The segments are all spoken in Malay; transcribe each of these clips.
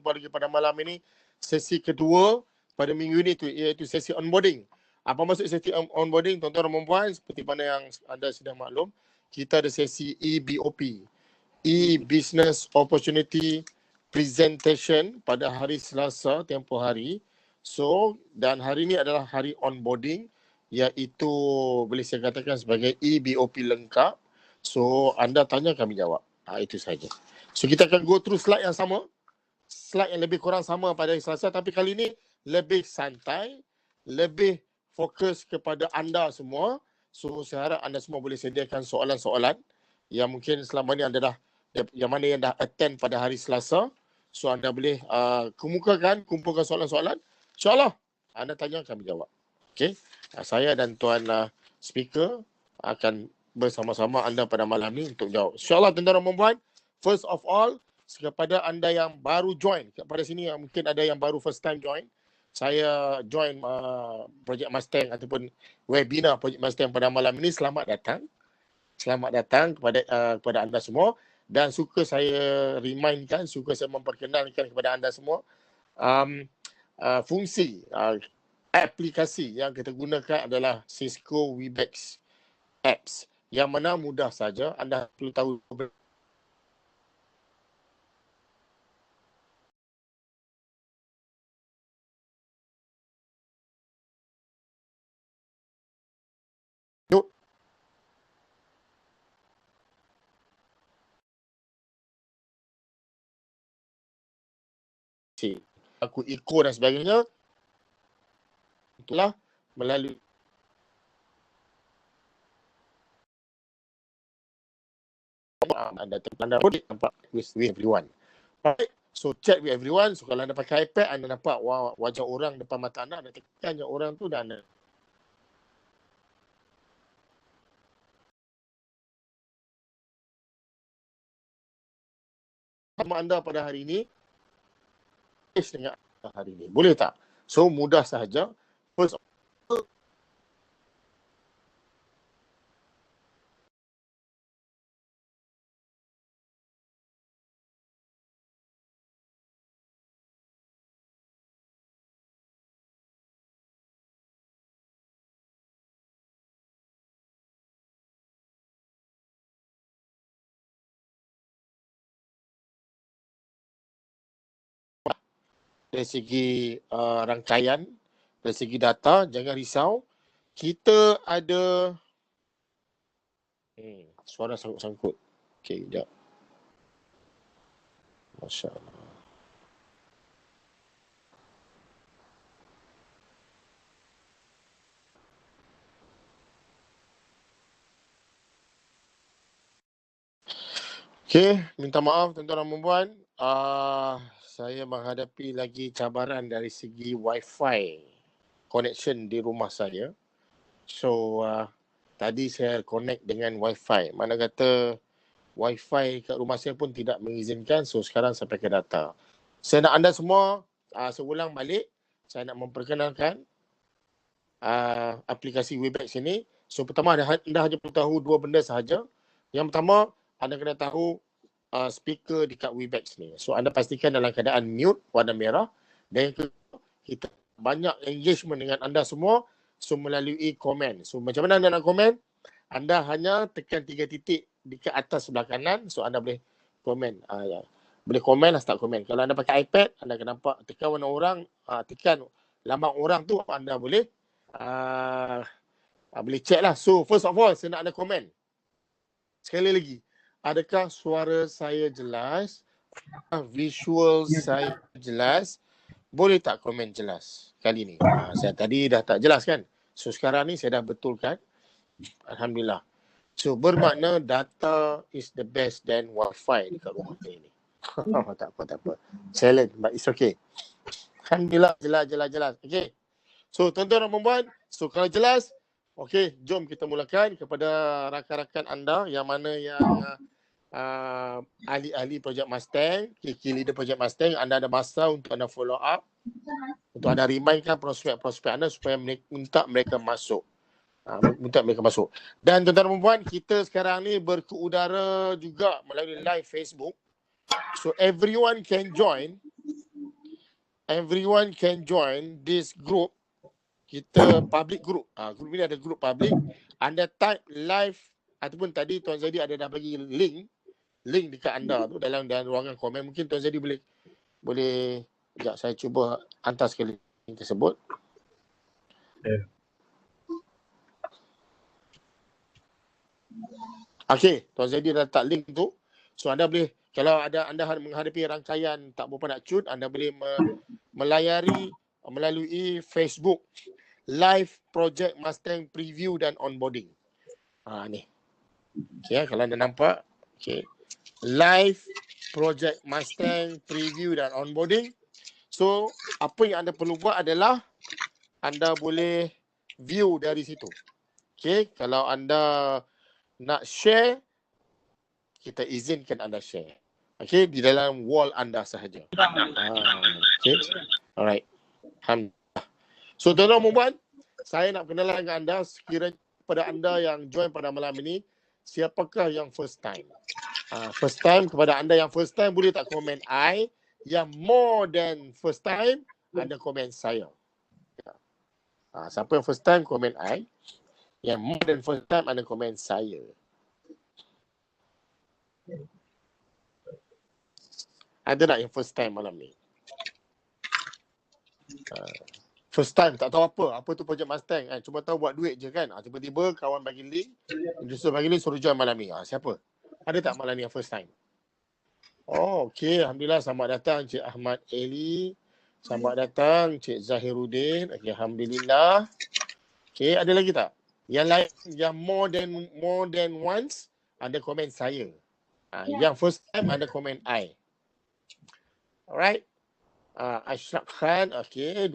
jumpa lagi pada malam ini. Sesi kedua pada minggu ini iaitu sesi onboarding. Apa maksud sesi onboarding, tuan-tuan dan puan-puan? Seperti mana yang anda sudah maklum, kita ada sesi EBOP, E-Business Opportunity Presentation pada hari Selasa tempoh hari. So, dan hari ini adalah hari onboarding, iaitu boleh saya katakan sebagai EBOP lengkap. So, anda tanya kami jawab. Itu saja. So, kita akan go through slide yang sama. Slide yang lebih kurang sama pada hari Selasa, tapi kali ini lebih santai, lebih fokus kepada anda semua. So, saya harap anda semua boleh sediakan soalan-soalan yang mungkin selama ni anda yang mana yang dah attend pada hari Selasa. So, anda boleh kumpulkan soalan-soalan. InsyaAllah, anda tanya, kami jawab. Okay? Saya dan tuan speaker akan bersama-sama anda pada malam ni untuk jawab. InsyaAllah, tuan-tuan dan puan-puan, first of all, kepada anda yang baru join pada sini, yang mungkin ada yang baru first time join, saya join Project Mustang ataupun webinar Project Mustang pada malam ini. Selamat datang. Selamat datang kepada anda semua. Dan suka saya suka saya memperkenalkan kepada anda semua fungsi aplikasi yang kita gunakan adalah Cisco Webex Apps, yang mana mudah saja anda perlu tahu aku ikut dan sebagainya. Itulah melalui anda boleh nampak with everyone. Right. So chat with everyone. So kalau anda pakai iPad, anda nampak wajah orang depan mata anda tekan orang tu dan anda sama anda pada hari ini dengan hari ini. Boleh tak? So mudah sahaja. First of all, dari segi rangkaian, dari segi data, jangan risau. Kita ada suara sangkut-sangkut. Okey, sekejap. Masya Allah. Okey, minta maaf tuan-tuan dan puan-puan. Saya menghadapi lagi cabaran dari segi Wi-Fi connection di rumah saya. So, tadi saya connect dengan Wi-Fi. Mana kata Wi-Fi kat rumah saya pun tidak mengizinkan. So, sekarang saya pakai data. Saya nak anda semua, saya ulang balik. Saya nak memperkenalkan aplikasi Webex ini. So, pertama anda hanya perlu tahu dua benda sahaja. Yang pertama, anda kena tahu speaker dekat Webex ni. So, anda pastikan dalam keadaan mute warna merah. Dan yang kedua, kita banyak engagement dengan anda semua. So, melalui komen. So, macam mana anda nak komen? Anda hanya tekan 3 titik dekat atas sebelah kanan. So, anda boleh komen. Boleh komen lah, start komen. Kalau anda pakai iPad, anda akan nampak tekan warna orang, tekan lambang orang tu, anda boleh boleh check lah. So, first of all, saya nak anda komen. Sekali lagi. Adakah suara saya jelas? Visual saya jelas? Boleh tak komen jelas kali ni? Saya tadi dah tak jelas kan? So sekarang ni saya dah betulkan. Alhamdulillah. So bermakna data is the best than Wi-Fi dekat rumah saya ni. Tak apa. Challenge, but it's okay. Alhamdulillah, jelas. Okay. So tuan-tuan dan puan-puan, so kalau jelas, okay, jom kita mulakan kepada rakan-rakan anda yang mana yang ahli-ahli Project Mustang, key leader Project Mustang. Anda ada masa untuk anda follow up, untuk anda remindkan prospek-prospek anda supaya minta mereka masuk. Dan tuan-tuan dan puan-puan, kita sekarang ni berkeudara juga melalui live Facebook. So everyone can join everyone can join this group. Kita public group. Group ni ada group public. Anda type live ataupun tadi Tuan Zaidi ada dah bagi link dekat anda tu dalam ruangan komen. Mungkin Tuan Zaidi boleh sekejap saya cuba hantar sekali link tersebut. Okey, Tuan Zaidi dah letak link tu. So anda boleh, kalau anda menghadapi rangkaian tak berapa nak cun, anda boleh melayari melalui Facebook Live Project Mustang Preview dan Onboarding. Ni. Okey, kalau anda nampak. Okey. Live Project Mustang Preview dan Onboarding. So, apa yang anda perlu buat adalah anda boleh view dari situ. Okey, kalau anda nak share, kita izinkan anda share. Okey, di dalam wall anda sahaja. Okey. Alright. Alhamdulillah. So, tuan-tuan dan puan, saya nak kenalan dengan anda sekiranya pada anda yang join pada malam ini, siapakah yang first time? First time, kepada anda yang first time, boleh tak komen I? Yang more than first time, anda komen saya. Siapa yang first time, komen I. Yang more than first time, anda komen saya. Ada tak yang first time malam ni? First time, tak tahu apa tu Project Mustang. Cuma tahu buat duit je kan. Tiba-tiba kawan bagi link, industri bagi link, suruh join malam ni. Siapa? Ada tak malam ni yang first time? Oh, okey. Alhamdulillah, selamat datang Cik Ahmad Eli. Selamat datang Cik Zahiruddin. Okey, alhamdulillah. Okey, ada lagi tak? Yang lain, yang more than once, ada komen saya. Yang first time, ada komen I. Alright. Ashraf Khan, okey.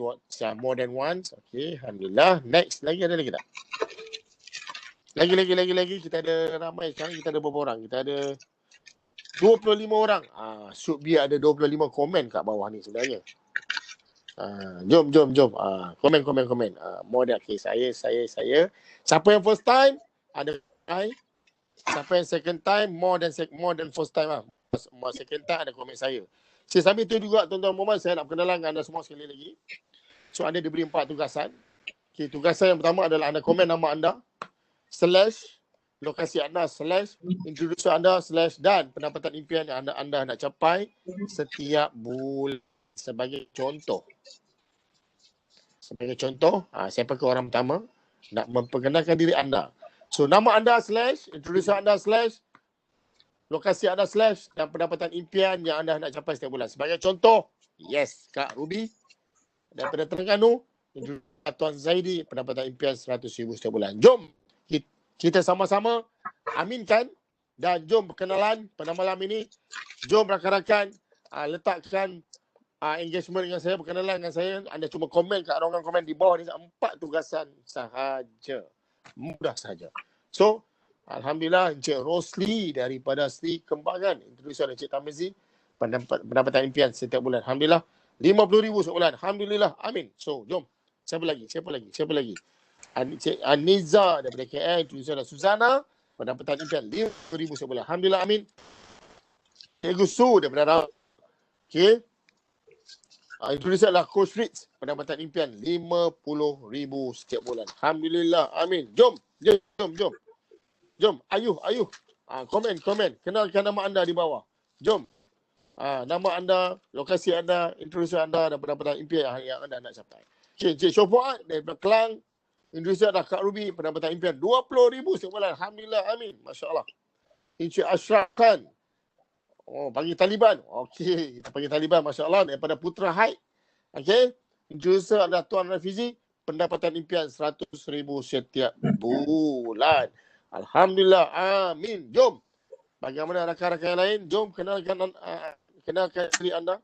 More than once. Okey, alhamdulillah. Next, lagi ada lagi tak? Lagi. Kita ada ramai sekarang. Kita ada berapa orang? Kita ada 25 orang. Should be ada 25 komen kat bawah ni sebenarnya. Jom. Komen. More than, okay, saya. Siapa yang first time? Ada I. Siapa yang second time? More than first time . Second time ada komen saya. Sambil tu juga tuan-tuan Muhammad, saya nak perkenalan dengan anda semua sekali lagi. So anda diberi 4 tugasan. Okay, tugasan yang pertama adalah anda komen nama anda, / lokasi anda, / introduksi anda, / dan pendapatan impian yang anda nak capai setiap bulan. Sebagai contoh, siapakah orang pertama nak memperkenalkan diri anda? So nama anda, / introduksi anda, / lokasi anda, / dan pendapatan impian yang anda nak capai setiap bulan. Sebagai contoh, yes, Kak Ruby daripada Terengganu, Tuan Zaidi, pendapatan impian 100,000 setiap bulan. Jom kita sama-sama aminkan dan jom berkenalan pada malam ini. Jom rakan-rakan letakkan engagement dengan saya, berkenalan dengan saya. Anda cuma komen kat ruangan komen di bawah ni, 4 tugasan sahaja. Mudah sahaja. So, alhamdulillah Encik Rosli daripada Sri Kembangan, introduksi oleh Encik Tamizi, pendapatan impian setiap bulan. Alhamdulillah 50,000 sebulan. Alhamdulillah. Amin. So, jom. Siapa lagi? Encik Aniza daripada KL, introduksi oleh Suzana, pendapatan impian 50,000 sebulan. Alhamdulillah. Amin. Encik Gusu daripada Rawat. Okey. Introduksi adalah Coach Ritz, pendapatan impian 50,000 setiap bulan. Alhamdulillah. Amin. Jom. Ayuh. Komen. Kenalkan nama anda di bawah. Jom. Nama anda, lokasi anda, introduksi anda dan pendapatan impian yang anda nak capai. Encik Syofuat daripada Kelang, introduksi adalah Kak Ruby, pendapatan impian 20,000 setiap bulan. Alhamdulillah. Amin. Masya Allah. Encik Ashraf Khan. Panggil Taliban. Okey, kita panggil Taliban, Masya Allah, daripada Putra Haid. Okey, introducer adalah Tuan Rafizi, pendapatan impian 100,000 setiap bulan. Alhamdulillah. Amin. Jom. Bagaimana rakan-rakan yang lain? Jom kenalkan diri anda.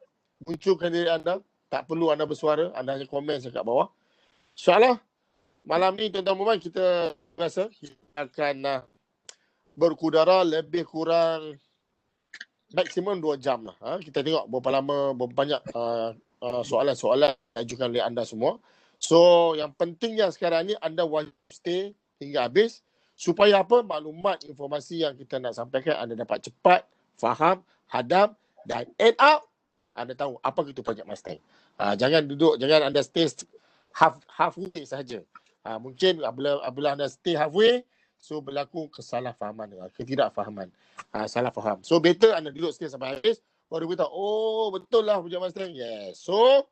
Munculkan diri anda. Tak perlu anda bersuara. Anda hanya komen kat bawah. InsyaAllah, malam ni tuan-tuan kita rasa kita akan berkudara lebih kurang maksimum 2 jam lah. Kita tengok berapa banyak soalan-soalan ajukan oleh anda semua. So, yang pentingnya sekarang ni anda wajib stay hingga habis. Supaya apa? Maklumat, informasi yang kita nak sampaikan anda dapat cepat, faham, hadam dan end up anda tahu apa itu projek Mustang. Jangan anda stay halfway saja. Mungkin apabila anda stay halfway, so berlaku kesalahfahaman, ketidakfahaman, salah faham. So better anda duduk stay sampai habis, baru kita tahu, oh betul lah projek Mustang. Yes. So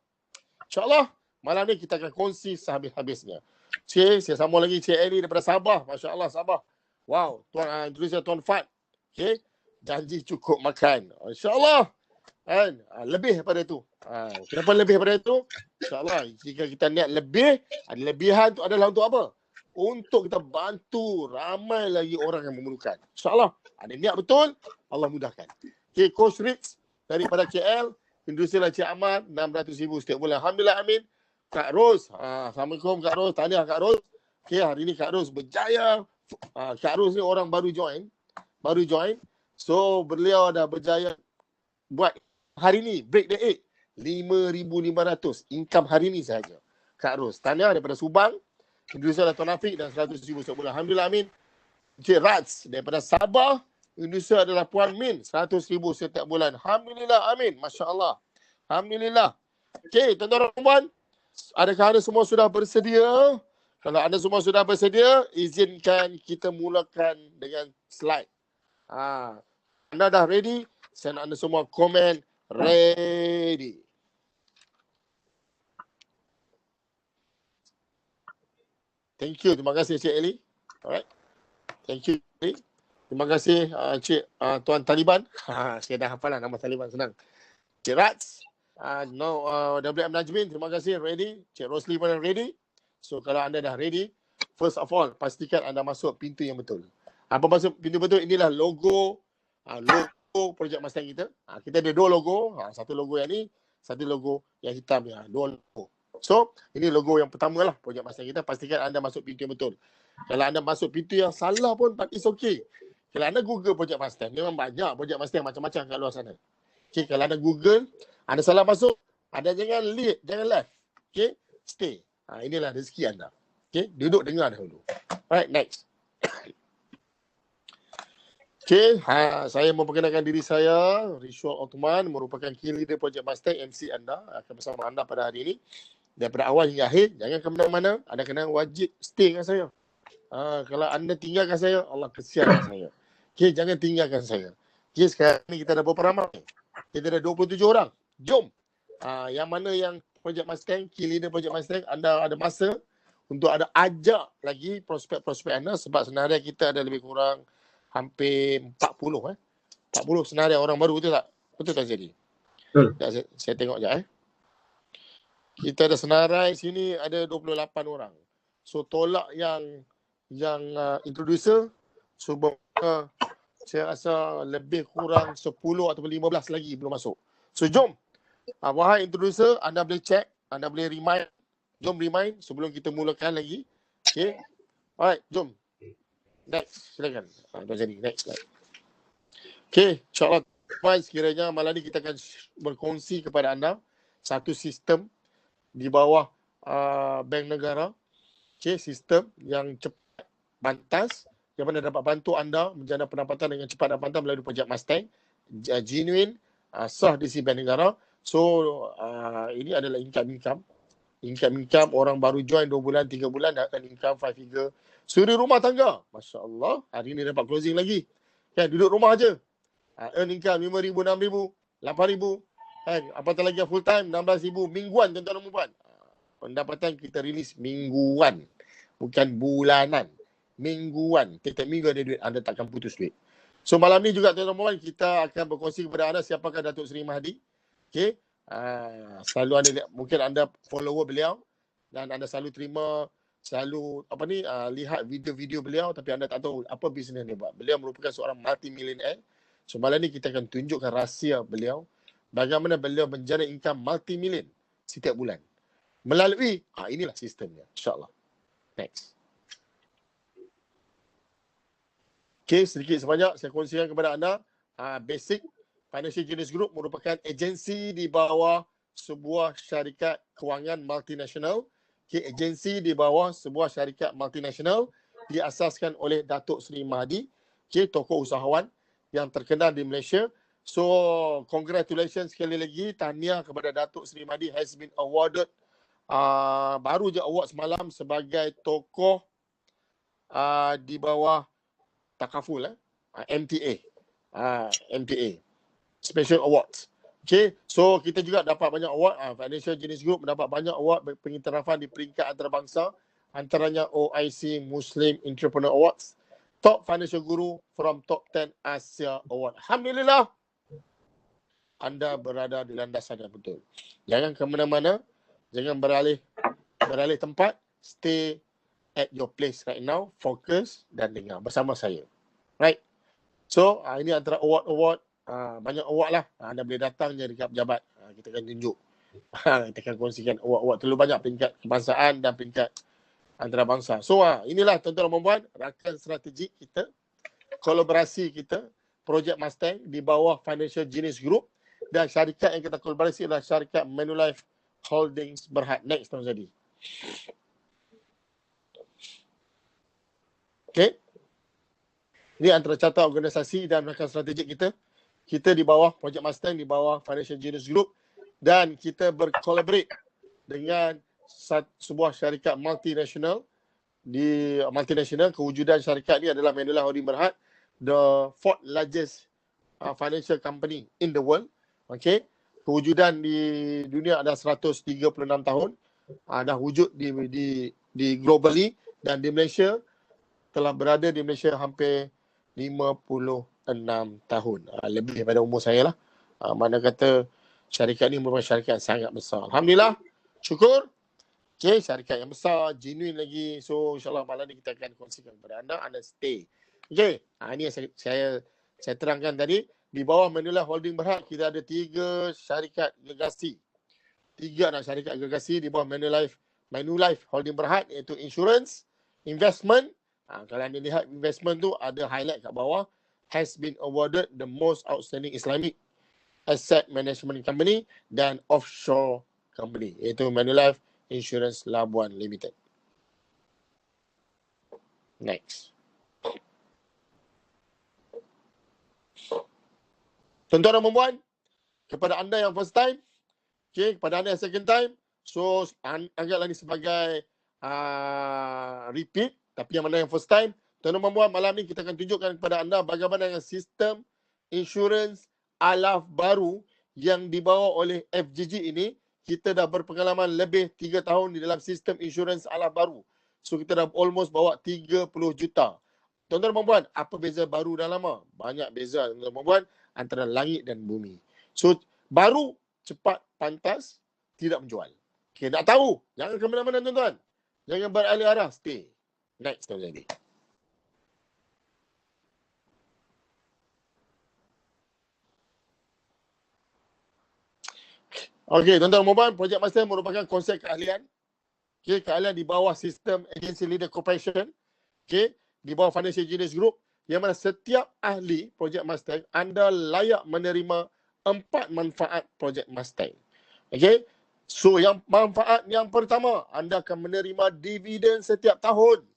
InsyaAllah malam ni kita akan kongsi sehabis-habisnya. Cik, saya sambung lagi Cik Eli daripada Sabah. Masya Allah Sabah. Wow, Tuan Indonesia Tuan Fat. Okay, janji cukup makan. InsyaAllah. Kan? Lebih daripada itu. Kenapa lebih daripada itu? InsyaAllah jika kita niat lebih, ada lebihan tu adalah untuk apa? Untuk kita bantu ramai lagi orang yang memerlukan. InsyaAllah ada niat betul, Allah mudahkan. Okay, Coach Ritz daripada KL. Industri lah Cik Ahmad, 600,000 setiap bulan. Alhamdulillah, amin. Kak Ros, Assalamualaikum Kak Ros. Tahniah Kak Ros. Okay, hari ni Kak Ros berjaya. Kak Ros ni orang baru join. So, beliau dah berjaya buat hari ni, break the egg. 5,500 income hari ni sahaja. Kak Ros, tahniah daripada Subang. Industri lah Tuan Afiq dan 100,000 setiap bulan. Alhamdulillah, amin. Cik Rats daripada Sabah. Indonesia adalah Puan Min, 100,000 setiap bulan. Alhamdulillah, amin. Masya Allah. Alhamdulillah. Okey, tuan-tuan dan puan, adakah anda semua sudah bersedia? Kalau anda semua sudah bersedia, izinkan kita mulakan dengan slide. Anda dah ready? Saya nak anda semua komen ready. Thank you. Terima kasih Cik Eli. Alright. Thank you. Terima kasih Cik Tuan Taliban. Saya dah hafal lah nama Taliban, senang. Cik Rats, WM Najmin, terima kasih, ready. Cik Rosli pun ready. So kalau anda dah ready, first of all, pastikan anda masuk pintu yang betul. Apa masuk pintu betul? Inilah logo projek Mustang kita. Kita ada dua logo. Satu logo yang ni, satu logo yang hitam. Dua logo. So, ini logo yang pertama lah projek Mustang kita. Pastikan anda masuk pintu yang betul. Kalau anda masuk pintu yang salah pun, it's okay. Kalau anda Google projek Mustang, memang banyak projek Mustang macam-macam kat luar sana. Okay, kalau anda Google, anda salah masuk, anda jangan lead, jangan left. Okay, stay. Inilah rezeki anda. Okay, duduk dengar dahulu. Alright, next. Okay, saya memperkenalkan diri saya, Rishwal Othman, merupakan key leader projek Mustang, MC anda, akan bersama anda pada hari ini. Daripada awal hingga akhir, jangan ke mana-mana, anda kena wajib stay dengan saya. Kalau anda tinggalkan saya, Allah kesiankan saya. Okay, jangan tinggalkan saya. Okay, sekarang ni kita ada berapa ramai? Kita ada 27 orang. Jom. Yang mana yang projek Mustang, key leader projek Mustang, anda ada masa untuk ada ajak lagi prospek-prospek anda, sebab senarai kita ada lebih kurang hampir 40. 40 senarai orang baru, betul tak? Betul tak jadi? Saya tengok sekejap. Kita ada senarai sini ada 28 orang. So tolak yang introducer, so saya rasa lebih kurang 10 ataupun 15 lagi belum masuk. So jom, wahai introducer, anda boleh check, anda boleh remind. Jom remind sebelum kita mulakan lagi. Okay, alright, jom. Next, silakan. Dah jadi, next slide. Okay, insyaAllah sekiranya malam ni kita akan berkongsi kepada anda satu sistem di bawah Bank Negara. Okay, sistem yang cepat, pantas, yang mana dapat bantu anda menjana pendapatan dengan cepat dan pantas melalui projek Mustang. Genuine, sah di si Bank Negara. So, ini adalah income. Income orang baru join 2 bulan, 3 bulan dah akan income 5 figure. Suri rumah tangga. Masya Allah, hari ni dapat closing lagi. Kan, duduk rumah aja. Earn income 5,000, 6,000, 8,000. Kan, apatah lagi full time 16,000 mingguan tuan-tuan dan puan. Pendapatan kita rilis mingguan. Bukan bulanan. Mingguan. Tiap minggu ada duit, anda takkan putus duit. So malam ni juga tuan-tuan dan puan, kita akan berkongsi kepada anda siapakah Datuk Seri Mahdi. Okay. Selalu anda lihat, mungkin anda follower beliau dan anda selalu terima, lihat video-video beliau, tapi anda tak tahu apa bisnes dia buat. Beliau merupakan seorang multi-millionaire. So malam ni kita akan tunjukkan rahsia beliau, bagaimana beliau menjana income multi-million setiap bulan melalui inilah sistemnya, insyaAllah. Next. Okay, sedikit sebanyak saya kongsikan kepada anda. Basic Financial Genius Group merupakan agensi di bawah sebuah syarikat kewangan multinasional. Okay, agensi di bawah sebuah syarikat multinasional diasaskan oleh Datuk Seri Mahdi. Okay, tokoh usahawan yang terkenal di Malaysia. So, congratulations sekali lagi. Tahniah kepada Datuk Seri Mahdi has been awarded baru je award semalam sebagai tokoh di bawah takaful MTA. MTA. Special Awards. Okay, so kita juga dapat banyak award. Financial Genius Group mendapat banyak award pengiktirafan di peringkat antarabangsa. Antaranya OIC Muslim Entrepreneur Awards. Top Financial Guru from Top 10 Asia Award. Alhamdulillah. Anda berada di landasan yang betul. Jangan ke mana-mana. Jangan beralih tempat. Stay at your place right now. Fokus dan dengar bersama saya. Right. So, ini antara award-award. Banyak award lah. Anda boleh datang je dekat pejabat. Kita akan tunjuk. Kita akan kongsikan award-award. Terlalu banyak peringkat kebangsaan dan peringkat antarabangsa. So, inilah tuan-tuan dan puan-puan. Rakan strategik kita. Kolaborasi kita. Projek Mustang di bawah Financial Genius Group. Dan syarikat yang kita kolaborasi adalah syarikat Manulife Holdings Berhad. Next, Tuan Zadi. Okay. Ini antara carta organisasi dan rakan strategik kita. Kita di bawah Projek Mustang, di bawah Financial Genius Group. Dan kita berkolaborate dengan sebuah syarikat multinational. Kewujudan syarikat ini adalah Manulife Holdings Berhad. The fourth largest financial company in the world. Okay. Kewujudan di dunia ada 136 tahun. Dah wujud di globally dan di Malaysia telah berada di Malaysia hampir 56 tahun. Lebih daripada umur saya lah. Mana kata syarikat ni merupakan syarikat yang sangat besar. Alhamdulillah. Syukur. Okay, syarikat yang besar, genuine lagi. So, insyaAllah malam ni kita akan kongsikan kepada anda. Anda stay. Okay. Ini yang saya terangkan tadi. Di bawah Manulife Holdings Berhad, kita ada 3 syarikat gegasi. 3 syarikat gegasi di bawah Manulife Holdings Berhad, iaitu insurance, investment. Kalau anda lihat investment tu ada highlight kat bawah, has been awarded the most outstanding Islamic asset management company dan offshore company, iaitu Manulife Insurance Labuan Limited. Next. Tuan-tuan dan puan-puan, kepada anda yang first time, okay, kepada anda yang second time, so anggaplah ni sebagai repeat, tapi yang mana yang first time, tuan-tuan dan puan-puan, malam ni kita akan tunjukkan kepada anda bagaimana dengan sistem insurans alaf baru yang dibawa oleh FGG ini. Kita dah berpengalaman lebih 3 tahun di dalam sistem insurans alaf baru. So kita dah almost bawa 30 juta. Tuan-tuan dan puan-puan, apa beza baru dan lama? Banyak beza, tuan-tuan dan puan-puan, antara langit dan bumi. So, baru, cepat, pantas, tidak menjual. Okay, nak tahu? Jangan ke mana-mana, tuan-tuan. Jangan beralih arah, stay. Next, tuan-tuan. Okey, tuan-tuan dan puan-puan, Projek Mustang merupakan konsep keahlian. Okey, keahlian di bawah sistem Agency Leader Corporation. Okey, di bawah Financial Genius Group. Yang mana setiap ahli Projek Mustang, anda layak menerima 4 manfaat Projek Mustang. Okey. So, yang manfaat yang pertama, anda akan menerima dividen setiap tahun.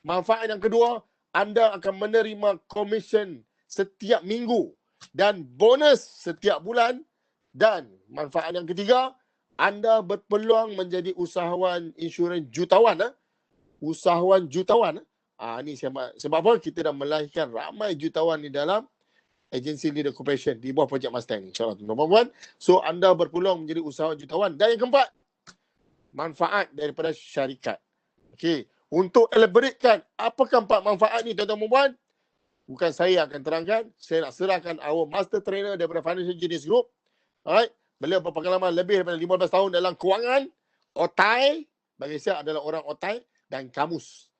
Manfaat yang kedua, anda akan menerima komisen setiap minggu dan bonus setiap bulan. Dan manfaat yang ketiga, anda berpeluang menjadi usahawan insurans jutawan. Usahawan jutawan. Ni sebab apa? Kita dah melahirkan ramai jutawan di dalam Agency Leader Corporation di bawah Projek Mustang ni. InsyaAllah, tuan-tuan. So, anda berpeluang menjadi usahawan jutawan. Dan yang keempat, manfaat daripada syarikat. Okey. Untuk elaboratekan apakah 4 manfaat ni, tuan-tuan, bukan saya akan terangkan. Saya nak serahkan our master trainer daripada Financial Genius Group. Alright. Beliau berpengalaman lebih daripada 15 tahun dalam kewangan. Otai. Bagi saya adalah orang otai. Dan kamus.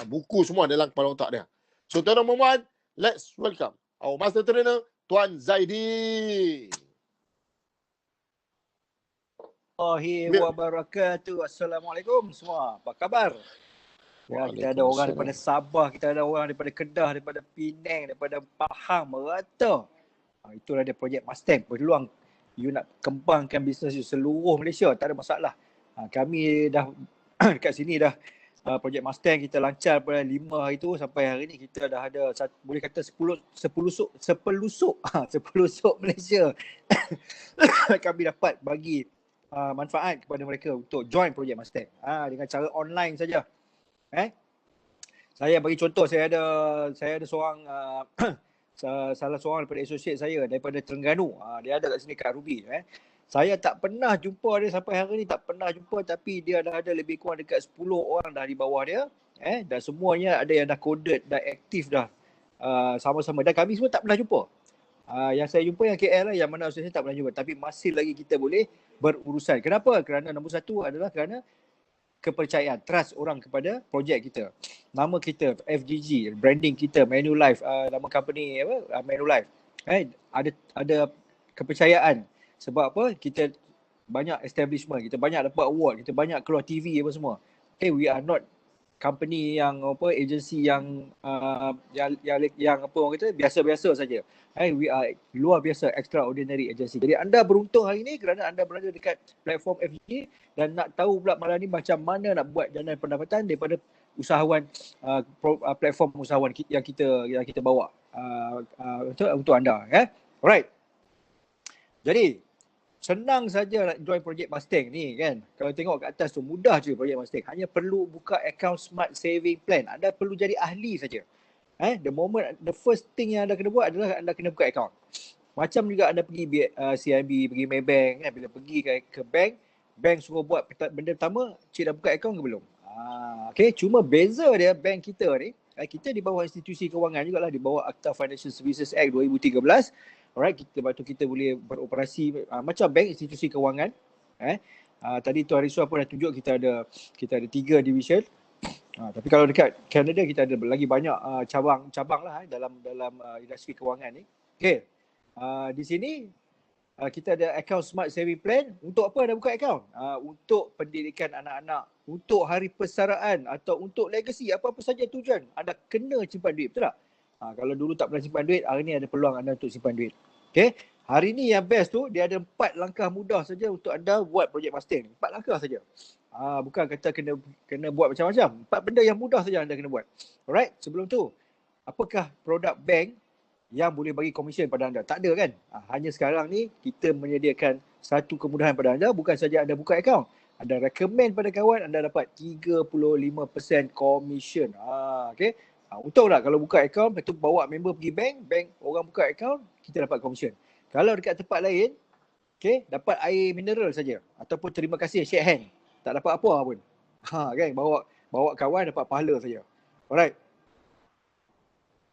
Buku semua dalam kepala otak dia. So, tuan-tuan dan puan, let's welcome our master trainer, Tuan Zaidi. Wabarakatuh. Assalamualaikum semua. Apa khabar? Ya, kita ada orang daripada Sabah, kita ada orang daripada Kedah, daripada Penang, daripada Pahang, merata. Itulah dia Projek Mustang. Peluang you nak kembangkan bisnes you seluruh Malaysia, tak ada masalah. Kami dah dekat sini dah projek Mustang kita lancar pada 5 hari tu, sampai hari ni kita dah ada boleh kata sepelusuk Malaysia kami dapat bagi manfaat kepada mereka untuk join projek Mustang dengan cara online saja. Saya bagi contoh, saya ada seorang salah seorang daripada associate saya daripada Terengganu. Dia ada kat sini kat Ruby. Saya tak pernah jumpa dia sampai hari ni, tak pernah jumpa, tapi dia dah ada lebih kurang dekat 10 orang dah di bawah dia. Dan semuanya ada yang dah coded, dah aktif dah sama-sama. Dan kami semua tak pernah jumpa. Yang saya jumpa yang KL lah, yang mana saya tak pernah jumpa. Tapi masih lagi kita boleh berurusan. Kenapa? Kerana nombor satu adalah kerana kepercayaan, trust orang kepada projek kita. Nama kita, FGG, branding kita, Manulife, nama company Manulife. Ada kepercayaan. Sebab apa? Kita banyak establishment, kita banyak dapat award, kita banyak keluar TV apa semua. We are not company yang agency yang apa orang kata biasa-biasa saja. We are luar biasa extraordinary agency. Jadi anda beruntung hari ini kerana anda berada dekat platform FGG dan nak tahu pula malam ni macam mana nak buat jana pendapatan daripada usahawan platform usahawan yang kita bawa untuk anda. Alright. Jadi senang saja nak join projek Mustang ni kan. Kalau tengok kat atas tu mudah je projek Mustang. Hanya perlu buka account Smart Saving Plan. Anda perlu jadi ahli saja. The first thing yang anda kena buat adalah anda kena buka account. Macam juga anda pergi CIMB, pergi Maybank kan. Bila pergi ke bank suruh buat benda pertama, cik dah buka account ke belum? Cuma beza dia bank kita ni, kita di bawah institusi kewangan jugalah, di bawah Akta Financial Services Act 2013. Alright, kita boleh beroperasi macam bank, institusi kewangan. Tadi Tuan Rizwan pun dah tunjuk kita ada 3 division. Tapi kalau dekat Canada kita ada lagi banyak cabang lah dalam industri kewangan ni. Di sini kita ada account Smart Saving Plan. Untuk apa anda buka account? Untuk pendidikan anak-anak, untuk hari persaraan atau untuk legacy, apa-apa saja tujuan. Anda kena simpan duit, betul tak? Kalau dulu tak pernah simpan duit, hari ni ada peluang anda untuk simpan duit. Hari ni yang best tu, dia ada 4 langkah mudah saja untuk anda buat projek Mustang. 4 langkah saja. Bukan kata kena buat macam-macam. 4 benda yang mudah saja anda kena buat. Alright, sebelum tu, apakah produk bank yang boleh bagi komisen pada anda? Tak ada kan? Hanya sekarang ni kita menyediakan satu kemudahan pada anda. Bukan saja anda buka akaun, anda recommend pada kawan, anda dapat 35% komisen. Untung tak kalau buka akaun, lepas tu bawa member pergi bank orang buka akaun, kita dapat komisen. Kalau dekat tempat lain, dapat air mineral saja ataupun terima kasih, shake hand, tak dapat apa pun. Kan, bawa kawan dapat pahala saja. Alright.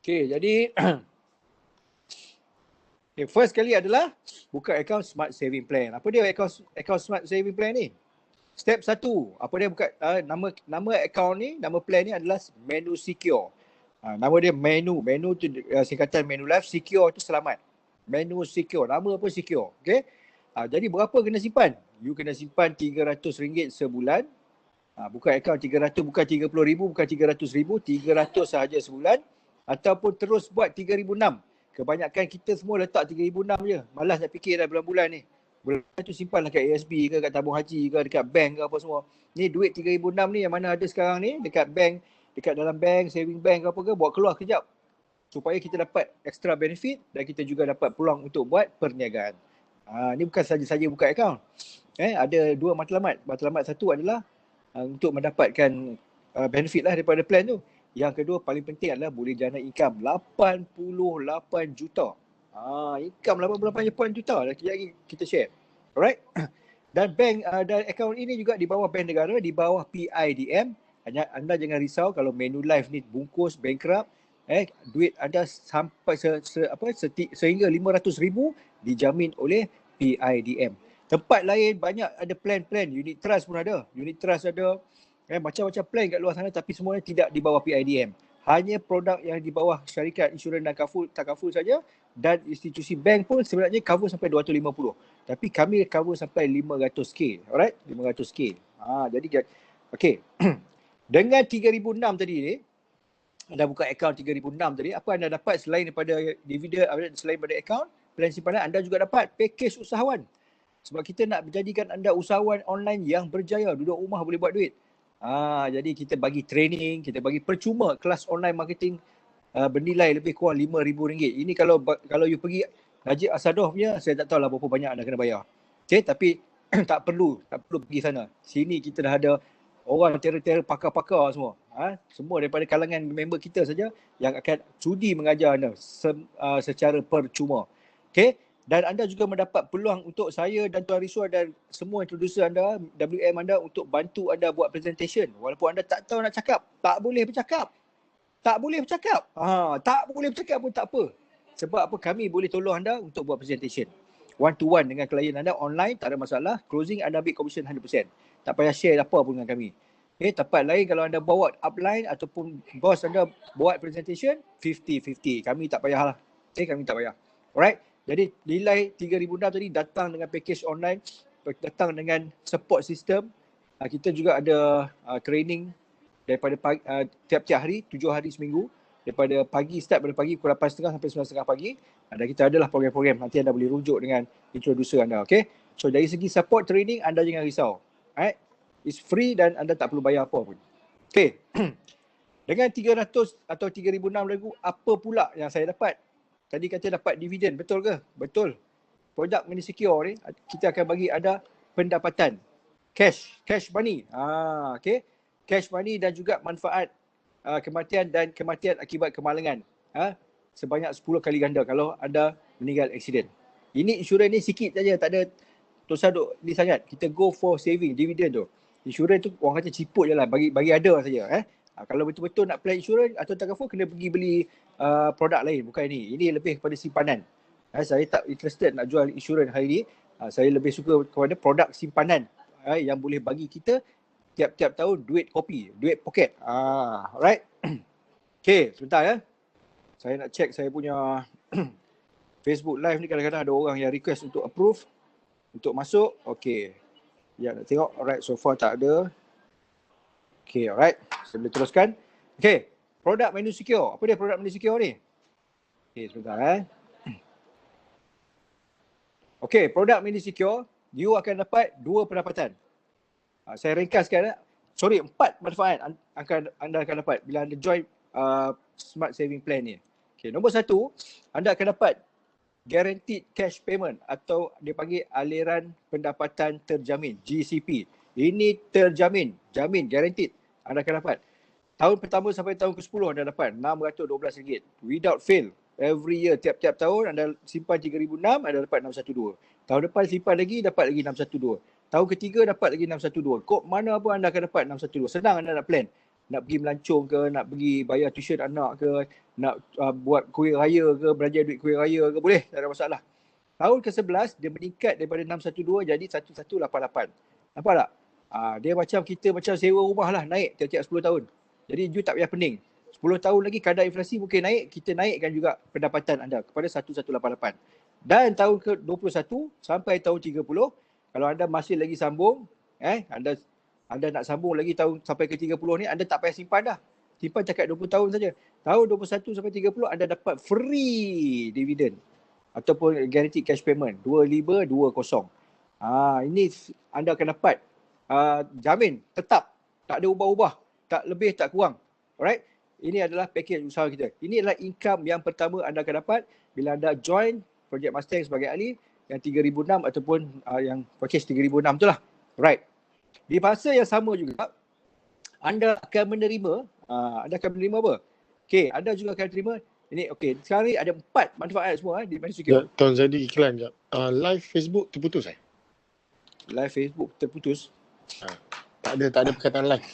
Jadi first kali adalah buka account Smart Saving Plan. Apa dia account Smart Saving Plan ni? Step 1, apa dia buka nama account ni, nama plan ni adalah Menu Secure. Nama dia Menu tu singkatan Manulife, Secure tu selamat. Menu Secure, nama pun secure. Jadi berapa kena simpan? You kena simpan RM300 sebulan. Buka account 300, bukan 30,000, bukan 300,000, 300 sahaja sebulan. Ataupun terus buat 3,006. Kebanyakan kita semua letak 3,006 je. Malas nak fikir dah bulan-bulan ni. Bulan tu simpanlah kat ASB ke, kat tabung haji ke, dekat bank ke apa semua. Ni duit 3,006 ni yang mana ada sekarang ni dekat bank, dekat dalam bank, saving bank ke apa ke, buat keluar kejap. Supaya kita dapat extra benefit dan kita juga dapat peluang untuk buat perniagaan. Ni bukan saja-saja buka akaun. Ada 2 matlamat. Matlamat satu adalah untuk mendapatkan benefit lah daripada plan tu. Yang kedua paling penting adalah boleh jana income 88 juta. Income 88 juta dah kejap lagi kita share. Alright. Dan bank dan akaun ini juga di bawah bank negara, di bawah PIDM. Anda jangan risau kalau Manulife ni bungkus bankrupt, duit anda sampai sehingga 500,000 dijamin oleh PIDM. Tempat lain banyak ada plan-plan, unit trust pun ada. Unit trust ada, macam-macam plan kat luar sana, tapi semuanya tidak di bawah PIDM. Hanya produk yang di bawah syarikat insurans dan takaful saja, dan institusi bank pun sebenarnya cover sampai 250. Tapi kami cover sampai 500k. Alright? 500k. Jadi okey. Dengan 3,006 tadi ni, anda buka akaun 3,006 tadi, apa anda dapat selain daripada dividen, selain daripada akaun plan simpanan, anda juga dapat package usahawan. Sebab kita nak menjadikan anda usahawan online yang berjaya, duduk rumah boleh buat duit. Jadi kita bagi training, kita bagi percuma kelas online marketing bernilai lebih kurang RM5,000. Ini kalau you pergi Najib Asadoh punya, saya tak tahulah berapa banyak anda kena bayar. Okay, tapi tak perlu pergi sana. Sini kita dah ada orang terror pakar-pakar semua. Semua daripada kalangan member kita saja yang akan sudi mengajar anda secara percuma. Okay, dan anda juga mendapat peluang untuk saya dan Tuan Rizwan dan semua introducer anda, WM anda untuk bantu anda buat presentation. Walaupun anda tak tahu nak cakap, tak boleh bercakap. Tak boleh bercakap. Tak boleh bercakap pun tak apa. Sebab apa? Kami boleh tolong anda untuk buat presentation. One to one dengan klien anda online, tak ada masalah. Closing anda ambil commission 100%. Tak payah share apa pun dengan kami. Okay, tempat lain kalau anda bawa upline ataupun bos anda buat presentation, 50-50. Kami tak payah lah. Okay, kami tak payah. Alright. Jadi nilai RM3,600 tadi datang dengan package online, datang dengan support system. Kita juga ada training daripada pagi, tiap-tiap hari, 7 hari seminggu. Daripada pagi, start pada pagi pukul 8.30 sampai 9.30 pagi. Dan kita adalah program-program. Nanti anda boleh rujuk dengan introducer anda. Okay? So dari segi support training, anda jangan risau. Alright? It's free dan anda tak perlu bayar apa pun. Okay. Dengan 300 atau 3,600, apa pula yang saya dapat? Tadi kata dapat dividen, betul ke? Betul. Produk Money Secure ni, kita akan bagi ada pendapatan. Cash money. Okay. Cash money dan juga manfaat kematian dan kematian akibat kemalangan. Sebanyak 10 kali ganda kalau anda meninggal aksiden. Ini insurans ni sikit saja, tak ada tosah duk ni sangat. Kita go for saving, dividen tu. Insurans tu orang kata ciput je lah, bagi ada saja. Kalau betul-betul nak plan insurans atau takaful, kena pergi beli produk lain, bukan ini. Ini lebih kepada simpanan. Saya tak interested nak jual insurans hari ni. Saya lebih suka kepada produk simpanan yang boleh bagi kita tiap-tiap tahun duit kopi, duit poket. Alright. Okay, sebentar ya. Saya nak check saya punya Facebook live ni, kadang-kadang ada orang yang request untuk approve, untuk masuk. Okay. Ya, nak tengok. Alright, so far tak ada. Okay, alright. Saya boleh teruskan. Okay, produk Money Secure. Apa dia produk Money Secure ni? Okay, sebentar Okay, produk Money Secure, you akan dapat 2 pendapatan. Saya ringkaskan. 4 manfaat anda akan dapat bila anda join Smart Saving Plan ni. Okay, nombor 1, anda akan dapat Guaranteed Cash Payment atau dia panggil aliran pendapatan terjamin, GCP. Ini terjamin, guaranteed anda akan dapat. Tahun pertama sampai tahun ke-10 anda dapat RM612 without fail. Every year, tiap-tiap tahun anda simpan RM3,600, anda dapat RM612. Tahun depan simpan lagi, dapat lagi RM612. Tahun ketiga dapat lagi RM612. Kod mana pun anda akan dapat RM612. Senang anda nak plan. Nak pergi melancong ke, nak pergi bayar tuition anak ke, nak buat kuih raya ke, belanja duit kuih raya ke, boleh, tak ada masalah. Tahun ke-11 dia meningkat daripada 612 jadi 1188. Nampak tak? Dia macam kita sewa rumah lah, naik tiap-tiap 10 tahun. Jadi you tak payah pening. 10 tahun lagi kadar inflasi mungkin naik, kita naikkan juga pendapatan anda kepada 1188. Dan tahun ke-21 sampai tahun 30, kalau anda masih lagi sambung, anda nak sambung lagi tahun sampai ke 30 ni, anda tak payah simpan dah. Simpan cakap 20 tahun saja. Tahun 21 sampai 30 anda dapat free dividend ataupun guaranteed cash payment 2520. Ini anda akan dapat jamin tetap, tak ada ubah-ubah, tak lebih tak kurang. Alright? Ini adalah package usaha kita. Ini adalah income yang pertama anda akan dapat bila anda join Project Mustang sebagai ahli yang 3,600 ataupun yang package 3,600 tu lah. Right. Di masa yang sama juga anda akan menerima apa? Okay, anda juga akan terima ini. Okay, sekarang ni ada 4 manfaat semua di Money Secure. Tuan Zadi iklan jap. Live Facebook terputus Live Facebook terputus. Tak ada perkataan live.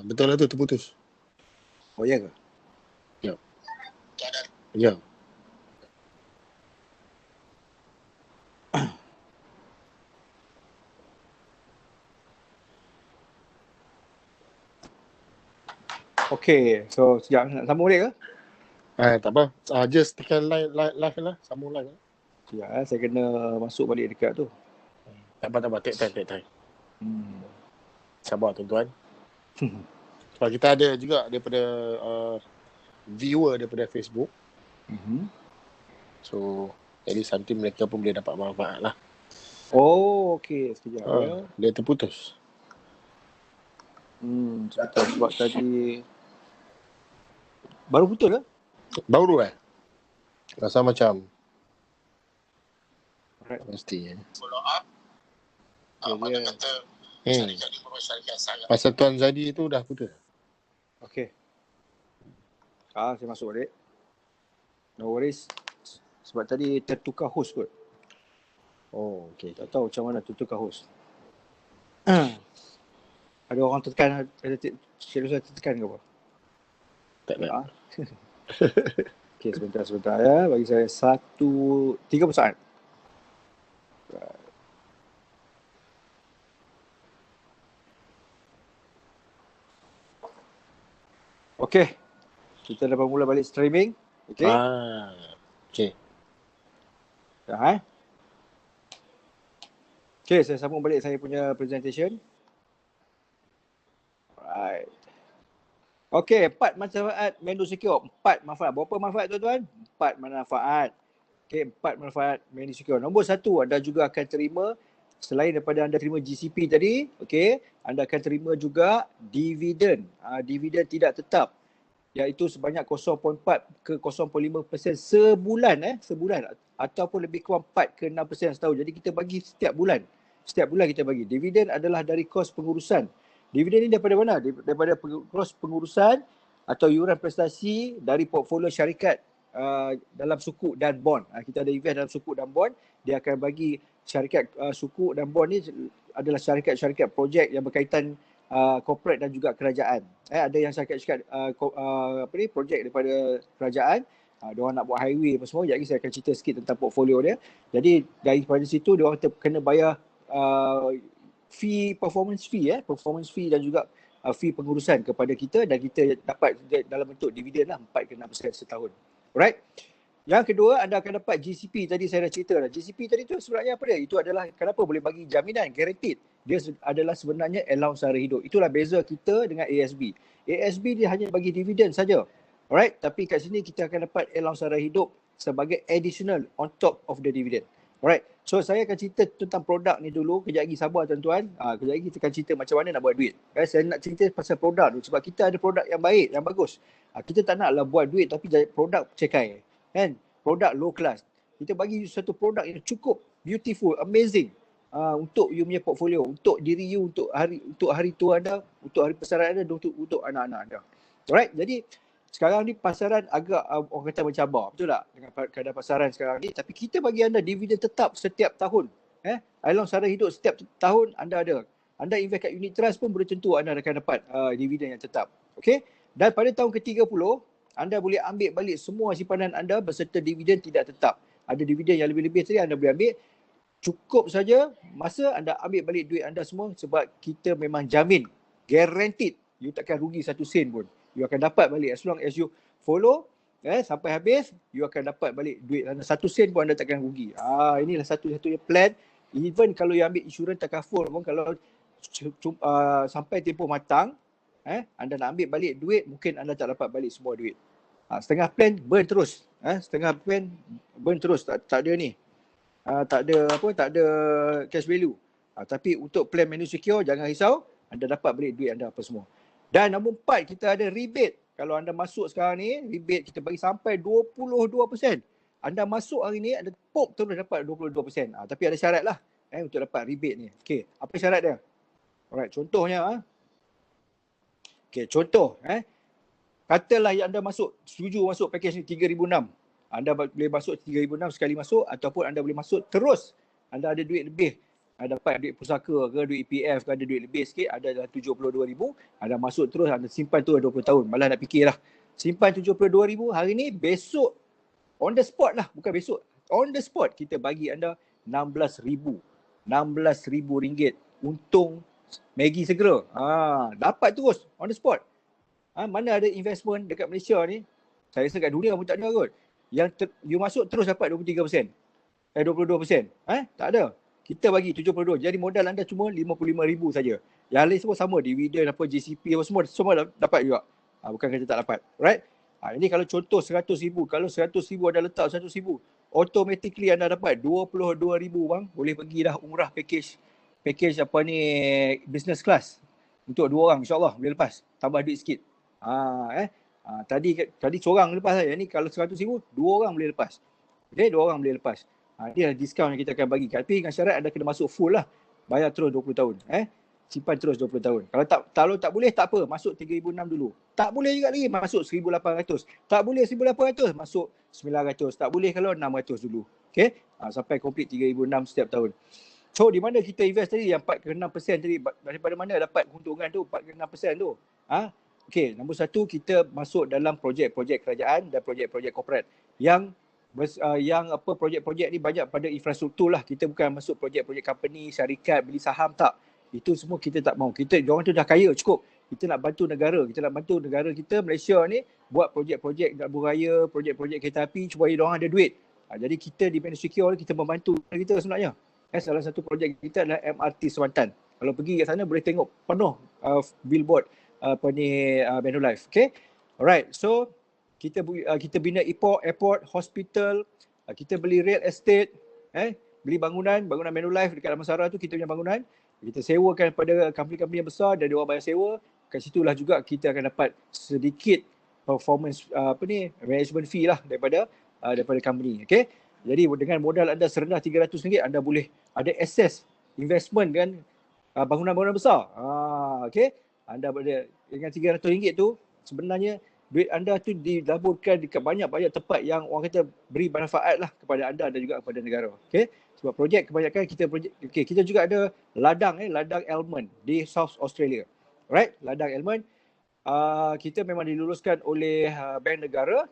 Betul lah tu, terputus. Oh ya ke? Ya. Okay, so sekejap nak sambung boleh ke? Tak apa. Just tekan live lah. Sambung live lah. Sekejap saya kena masuk balik dekat tu. Tak apa. Take time. Sabar tuan-tuan. Sebab kita ada juga daripada viewer daripada Facebook. So, at least nanti mereka pun boleh dapat manfaat lah. Oh, okey. Sekejap ya. Dia terputus. Sebentar sebab tadi baru putus lah. Baru rasa macam Alright. mesti follow up. Mana kata syarikat ni merupakan syarikat sangat. pasal Tuan Zadi tu dah putus. Okey. Saya masuk balik. No worries. Sebab tadi tertukar host kot. Oh, okey. Tak tahu macam mana tertukar host. Ada orang tekan, ada Cik Rosal tekan ke apa? Tak nak. Okey, sebentar ya. Bagi saya 30 saat. Okey. Kita dah mula balik streaming. Okey. Okey. Dah Okey, saya sambung balik saya punya presentation. Alright. Okey, 4 manfaat menu secure. 4 manfaat. Berapa manfaat tuan-tuan? 4 manfaat. Okey, 4 manfaat menu secure. Nombor 1, anda juga akan terima selain daripada anda terima GCP tadi, okey, anda akan terima juga dividen. Dividen tidak tetap, iaitu sebanyak 0.4 ke 0.5% sebulan sebulan ataupun lebih kurang 4 ke 6% setahun. Jadi kita bagi setiap bulan. Setiap bulan kita bagi. Dividen adalah dari kos pengurusan. Dividen ini daripada mana? Daripada kos pengurusan atau yuran prestasi dari portfolio syarikat dalam sukuk dan bond. Kita ada invest dalam sukuk dan bond. Dia akan bagi syarikat sukuk dan bond ni adalah syarikat-syarikat projek yang berkaitan corporate dan juga kerajaan. Ada yang syarikat projek daripada kerajaan. Diorang nak buat highway apa semua. Jadi saya akan cerita sikit tentang portfolio dia. Jadi daripada situ diorang kena bayar performance fee dan juga fee pengurusan kepada kita, dan kita dapat dalam bentuk dividen lah 4 ke 6% setahun. Alright. Yang kedua, anda akan dapat GCP. Tadi saya dah cerita dah. GCP tadi tu sebenarnya apa dia? Itu adalah kenapa boleh bagi jaminan guaranteed. Dia adalah sebenarnya allowance sara hidup. Itulah beza kita dengan ASB. ASB dia hanya bagi dividen saja. Alright, tapi kat sini kita akan dapat allowance sara hidup sebagai additional on top of the dividend. Alright, so saya akan cerita tentang produk ni dulu. Kejap lagi sabar tuan-tuan. Kejap lagi kita akan cerita macam mana nak buat duit. Saya nak cerita pasal produk dulu sebab kita ada produk yang baik, yang bagus. Kita tak naklah buat duit tapi produk cekai. Kan? Produk low class. Kita bagi satu produk yang cukup beautiful, amazing untuk you punya portfolio, untuk diri you, untuk hari tua anda, untuk hari pesaran anda, untuk anak-anak anda. Alright, jadi sekarang ni pasaran agak orang kata mencabar, betul tak? Dengan keadaan pasaran sekarang ni, tapi kita bagi anda dividen tetap setiap tahun. Allowance sara hidup setiap tahun anda ada. Anda invest kat unit trust pun boleh tentu anda akan dapat dividen yang tetap. Okey? Dan pada tahun ke-30, anda boleh ambil balik semua simpanan anda beserta dividen tidak tetap. Ada dividen yang lebih-lebih tadi anda boleh ambil. Cukup saja masa anda ambil balik duit anda semua sebab kita memang jamin, guaranteed, you takkan rugi satu sen pun. You akan dapat balik as long as you follow sampai habis, you akan dapat balik duit anda. Satu sen pun anda takkan rugi. Inilah satu-satunya plan. Even kalau you ambil insurans takaful pun, kalau sampai tempoh matang, anda nak ambil balik duit, mungkin anda tak dapat balik semua duit. Setengah plan burn terus. Setengah plan burn terus. Tak ada ni. Tak ada cash value. Tapi untuk plan menu secure, jangan risau. Anda dapat balik duit anda apa semua. Dan nombor 4, kita ada rebate. Kalau anda masuk sekarang ni, rebate kita bagi sampai 22%. Anda masuk hari ni, anda pop terus dapat 22%. Tapi ada syarat lah untuk dapat rebate ni. Okey, apa syarat dia? Alright, contohnya. Okey, contoh. Katalah yang anda setuju masuk package ni 3,006. Anda boleh masuk 3,006 sekali masuk, ataupun anda boleh masuk terus. Anda ada duit lebih. Dapat duit pusaka ke, duit EPF ke, ada duit lebih sikit, ada dalam 72,000, anda masuk terus, anda simpan tu 20 tahun. Malah nak fikirlah. Simpan 72,000 hari ni, besok on the spot lah, bukan besok. On the spot kita bagi anda 16,000. 16,000 ringgit untung Maggi segera. Dapat terus on the spot. Mana ada investment dekat Malaysia ni? Saya rasa kat dunia pun tak ada kot. Yang you masuk terus dapat 23%. 22%. Tak ada. Kita bagi 72. Jadi modal anda cuma 55,000 saja. Yang lain semua sama. Dividen apa, GCP apa semua dapat juga. Bukan kata tak dapat. Right? Ini kalau contoh 100,000. Kalau 100,000 ada letak 100,000. automatically anda dapat 22,000 bang. Boleh pergi dah umrah package apa ni, business class. Untuk 2 orang insyaAllah boleh lepas. Tambah duit sikit. Tadi seorang lepas saja. Ni kalau 100,000, 2 orang boleh lepas. Okay, 2 orang boleh lepas. Dia diskaun yang kita akan bagi. Tapi dengan syarat anda kena masuk full lah. Bayar terus 20 tahun. Simpan terus 20 tahun. Kalau tak boleh tak apa, masuk 3,600 dulu. Tak boleh juga lagi, masuk 1,800. Tak boleh 1,800, masuk 900. Tak boleh kalau 600 dulu. Okay? Sampai complete 3,600 setiap tahun. So di mana kita invest tadi yang 4-6% tadi, daripada mana dapat keuntungan tu 4-6% tu? Okay, nombor satu, kita masuk dalam projek-projek kerajaan dan projek-projek korporat yang projek-projek ni banyak pada infrastruktur lah. Kita bukan masuk projek-projek company, syarikat, beli saham, tak. Itu semua kita tak mau. Diorang tu dah kaya cukup. Kita nak bantu negara. Kita nak bantu negara kita, Malaysia ni, buat projek-projek Jalan Raya, projek-projek kereta api supaya diorang ada duit. Jadi kita di Managed Secure kita membantu kita sebenarnya. Salah satu projek kita adalah MRT Sewantan. Kalau pergi ke sana boleh tengok penuh billboard Manulife. Okay? Alright. So kita bina airport, hospital, kita beli real estate, beli bangunan Manulife dekat Damansara tu, kita punya bangunan. Kita sewakan pada company-company yang besar dan diorang bayar sewa. Kat situlah juga kita akan dapat sedikit performance management fee lah daripada company. Okay? Jadi dengan modal anda serendah RM300, anda boleh ada access investment dengan bangunan-bangunan besar. Okay? Anda boleh dengan RM300 tu sebenarnya duit anda tu dilaburkan dekat banyak-banyak tempat yang orang kata beri manfaat lah kepada anda dan juga kepada negara. Okay? Sebab projek kebanyakan kita juga ada ladang Almond di South Australia. Right? Ladang Almond. Kita memang diluluskan oleh Bank Negara.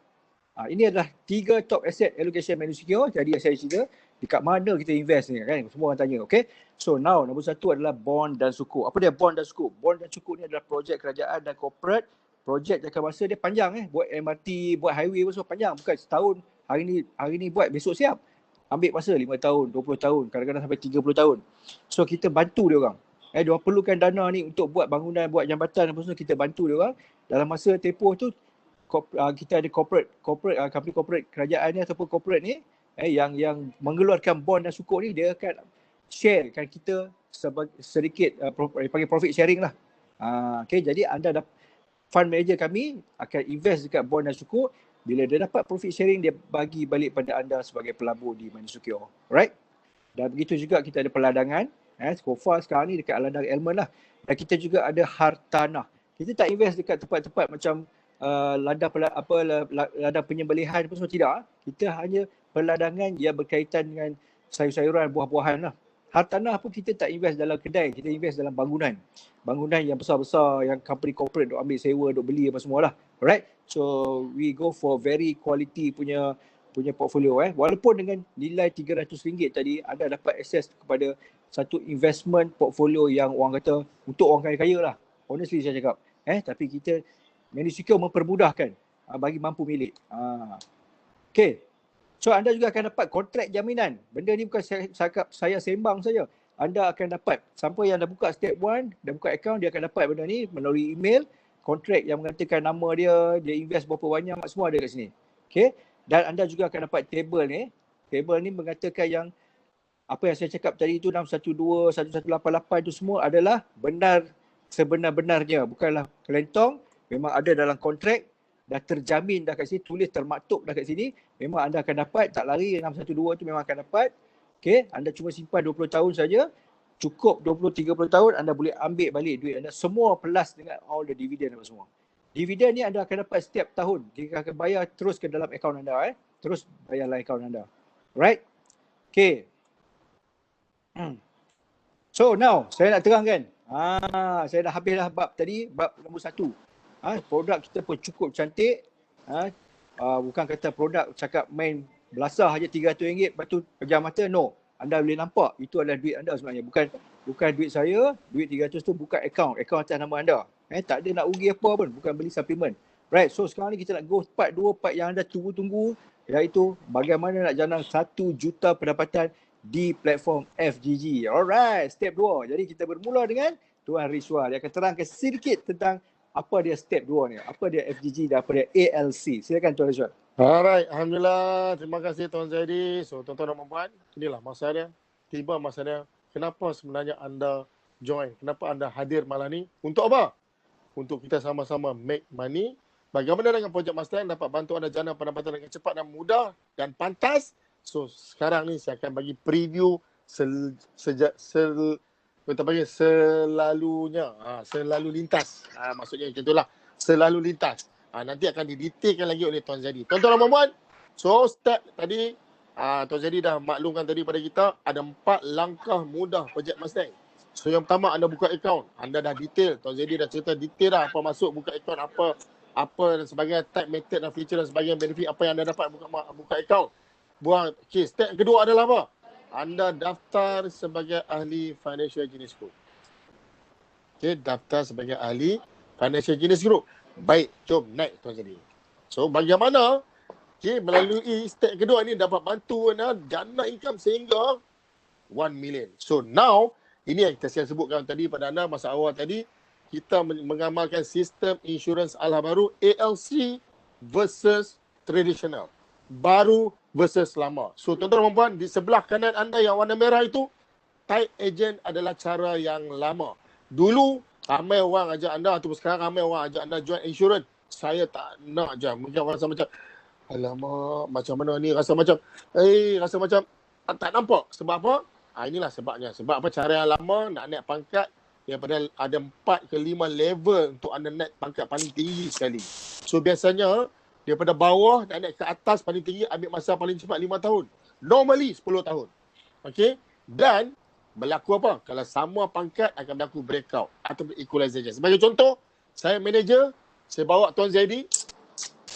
Ini adalah 3 top asset allocation Managed Secure. Jadi saya cerita dekat mana kita invest ni kan. Semua orang tanya. Okay. So now nombor satu adalah bond dan sukuk. Apa dia bond dan sukuk? Bond dan sukuk ni adalah projek kerajaan dan corporate. Projek jangka masa dia panjang. Buat MRT, buat highway pun semua panjang. Bukan setahun. Hari ni buat, besok siap. Ambil masa 5 tahun, 20 tahun. Kadang-kadang sampai 30 tahun. So kita bantu dia orang. Diorang perlukan dana ni untuk buat bangunan, buat jambatan apa semua, kita bantu dia orang. Dalam masa tempoh tu kita ada corporate company corporate kerajaan ni ataupun corporate ni yang mengeluarkan bond dan sukuk ni, dia akan sharekan kita sedikit panggil profit sharing lah. Okay, jadi anda fund manager kami akan invest dekat bond dan sukuk. Bila dia dapat profit sharing, dia bagi balik pada anda sebagai pelabur di Managed Secure. Alright? Dan begitu juga kita ada peladangan. So far sekarang ni dekat ladang Almond lah. Dan kita juga ada hartanah. Kita tak invest dekat tempat-tempat macam ladang penyembelihan pun semua, tidak. Kita hanya peladangan yang berkaitan dengan sayur-sayuran, buah-buahan lah. Hartanah pun kita tak invest dalam kedai, kita invest dalam bangunan. Bangunan yang besar-besar yang company corporate duk ambil sewa, duk beli apa semua lah. Alright? So we go for very quality punya portfolio. Walaupun dengan nilai RM300 tadi, anda dapat akses kepada satu investment portfolio yang orang kata untuk orang kaya-kaya lah. Honestly saya cakap. Tapi kita Managed Secure mempermudahkan bagi mampu milik. Okay. So anda juga akan dapat kontrak jaminan. Benda ni bukan saya sembang saja. Anda akan dapat, siapa yang dah buka step 1, dah buka account, dia akan dapat benda ni melalui email. Kontrak yang mengatakan nama dia invest berapa banyak, semua ada kat sini. Okay. Dan anda juga akan dapat table ni. Table ni mengatakan yang apa yang saya cakap tadi itu 612, 1188 itu semua adalah benar sebenar-benarnya. Bukanlah kelentong. Memang ada dalam kontrak, dah terjamin dah kat sini, tulis termaktub dah kat sini, memang anda akan dapat, tak lari 612 tu memang akan dapat. Okay, anda cuma simpan 20 tahun saja, cukup 20-30 tahun anda boleh ambil balik duit anda semua plus dengan all the dividend apa semua. Dividend ni anda akan dapat setiap tahun, kita akan bayar terus ke dalam akaun anda. Terus bayarlah akaun anda. Right? Okay. So now, saya nak terangkan. Saya dah habis dah bab tadi, bab nombor 1. Produk kita pun cukup cantik. Bukan kata produk cakap main belasah aja RM300 lepas tu pejam mata. No. Anda boleh nampak itu adalah duit anda sebenarnya. Bukan duit saya. Duit 300 tu bukan akaun atas nama anda. Tak ada nak rugi apa pun. Bukan beli suplemen. Right. So sekarang ni kita nak go part 2, part yang anda tunggu-tunggu, iaitu bagaimana nak jana 1 juta pendapatan di platform FGG. Alright. Step 2. Jadi kita bermula dengan Tuan Rizwan. Dia akan terangkan sedikit tentang apa dia step 2 ni, apa dia FGG dan apa dia ALC. Silakan Tuan Rizwan. Alright, Alhamdulillah. Terima kasih Tuan Zaidi. So, tuan-tuan dan puan, inilah masa dia. Tiba masa dia. Kenapa sebenarnya anda join? Kenapa anda hadir malam ni? Untuk apa? Untuk kita sama-sama make money. Bagaimana dengan projek Mustang dapat bantu anda jana pendapatan dengan cepat dan mudah dan pantas? So, sekarang ni saya akan bagi preview kita panggil selalunya. Selalu lintas. Maksudnya macam itulah. Selalu lintas. Nanti akan didetailkan lagi oleh Tuan Zaidi. Tuan-tuan dan puan-puan, so step tadi, Tuan Zaidi dah maklumkan tadi pada kita, ada 4 langkah mudah projek Mustang. So yang pertama, anda buka akaun. Anda dah detail. Tuan Zaidi dah cerita detail dah apa masuk buka akaun, apa dan sebagainya, type, method dan feature dan sebagainya, benefit apa yang anda dapat buka akaun. Okay, step kedua adalah apa? Anda daftar sebagai ahli Financial Genius Group. Okay, daftar sebagai ahli Financial Genius Group. Baik, jom naik Tuan Zaidi. So bagaimana melalui step kedua ni dapat bantu jana income sehingga 1 million. So now, ini yang saya sebutkan tadi pada anda masa awal tadi, kita mengamalkan sistem insurans ala baru, ALC versus traditional. Baru versus lama. So tuan-tuan dan puan, di sebelah kanan anda yang warna merah itu, type agent adalah cara yang lama. Dulu ramai orang ajak anda, ataupun sekarang ramai orang ajak anda join insurans. Saya tak nak je. Mungkin orang rasa macam, alamak, macam mana ni, rasa macam tak nampak. Sebab apa? Inilah sebabnya. Sebab apa? Cara yang lama nak naik pangkat, daripada ada 4 ke 5 level untuk anda naik pangkat paling tinggi sekali. So biasanya, daripada bawah nak naik ke atas paling tinggi, ambil masa paling cepat 5 tahun. Normally 10 tahun. Okay? Dan, berlaku apa? Kalau sama pangkat akan berlaku breakout atau equalization. Sebagai contoh, saya manager, saya bawa Tuan Zaidi.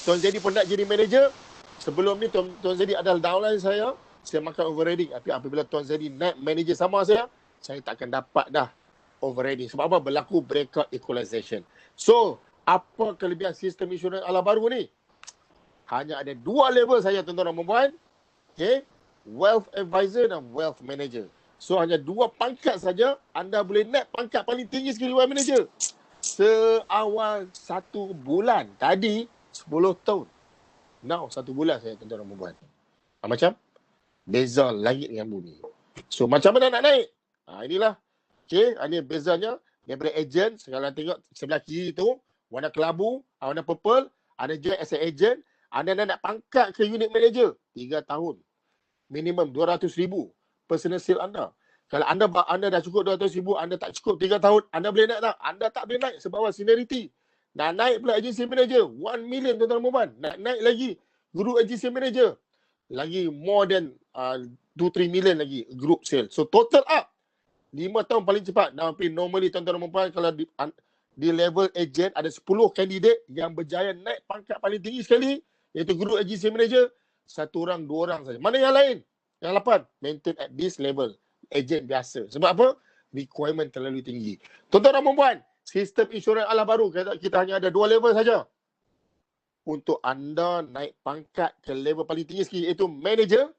Tuan Zaidi pun nak jadi manager. Sebelum ni Tuan Zaidi adalah downline saya makan overriding. Tapi apabila Tuan Zaidi naik manager sama saya tak akan dapat dah overriding. Sebab apa? Berlaku breakout equalization. So, apa kelebihan sistem insurans ala baru ni? Hanya ada 2 level saja tuan-tuan dan puan-puan. Okay? Wealth advisor dan wealth manager. So hanya 2 pangkat saja anda boleh naik pangkat paling tinggi sekali wealth manager. Seawal 1 bulan. Tadi 10 tahun. Now 1 bulan saya tuan-tuan dan puan-puan. Macam beza langit dengan bumi. So macam mana nak naik? Inilah. Okay, ini bezanya daripada agent. Sekarang tengok sebelah kiri tu warna kelabu, warna purple. Anda join as an agent. Anda nak pangkat ke unit manager 3 tahun. Minimum 200,000 personal sale anda. Kalau anda dah cukup 200,000, anda tak cukup 3 tahun, anda boleh naik tak? Anda tak boleh naik sebab seniority. Nak naik pula agency manager, 1 million tuan-tuan dan puan. Nak naik lagi group agency manager, lagi more than 2-3 million lagi group sale. So total up 5 tahun paling cepat. Tapi normally tuan-tuan dan puan, kalau di level agent ada 10 kandidat yang berjaya naik pangkat paling tinggi sekali, iaitu group agency manager, 1 orang, 2 orang saja. Mana yang lain? Yang 8, maintain at this level. Agent biasa. Sebab apa? Requirement terlalu tinggi. Tuan-tuan dan puan, sistem insurans ala baru, kita hanya ada 2 level saja. Untuk anda naik pangkat ke level paling tinggi sekali, iaitu manager,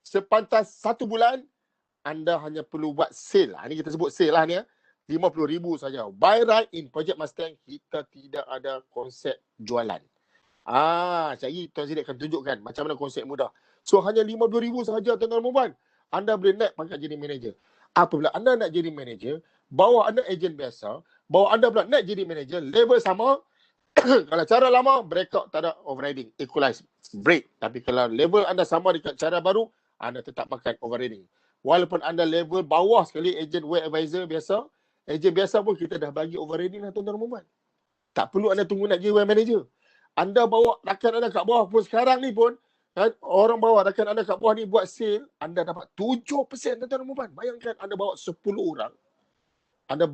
sepantas 1 bulan, anda hanya perlu buat sale. Ini kita sebut sale lah ni. 50,000 saja. Buy right in Project Mustang, kita tidak ada konsep jualan. Cari Tuan Zaidi akan tunjukkan macam mana konsep mudah. So hanya 50,000 sahaja tuan-tuan dan puan. Anda boleh naik pangkat jadi manager. Apabila anda nak jadi manager, bawa anda ejen biasa, bawa anda pula nak jadi manager, level sama. Kalau cara lama, breakout tak ada overriding, equalize, break. Tapi kalau level anda sama dekat cara baru, anda tetap makan overriding. Walaupun anda level bawah sekali, ejen wealth advisor biasa, ejen biasa pun kita dah bagi overriding lah tuan-tuan dan puan. Tak perlu anda tunggu nak jadi wealth manager. Anda bawa rakan anda kat bawah pun sekarang ni pun, orang bawa rakan anda kat bawah ni buat sale, anda dapat 7% tuan-tuan dan puan. Bayangkan anda bawa 10 orang. Anda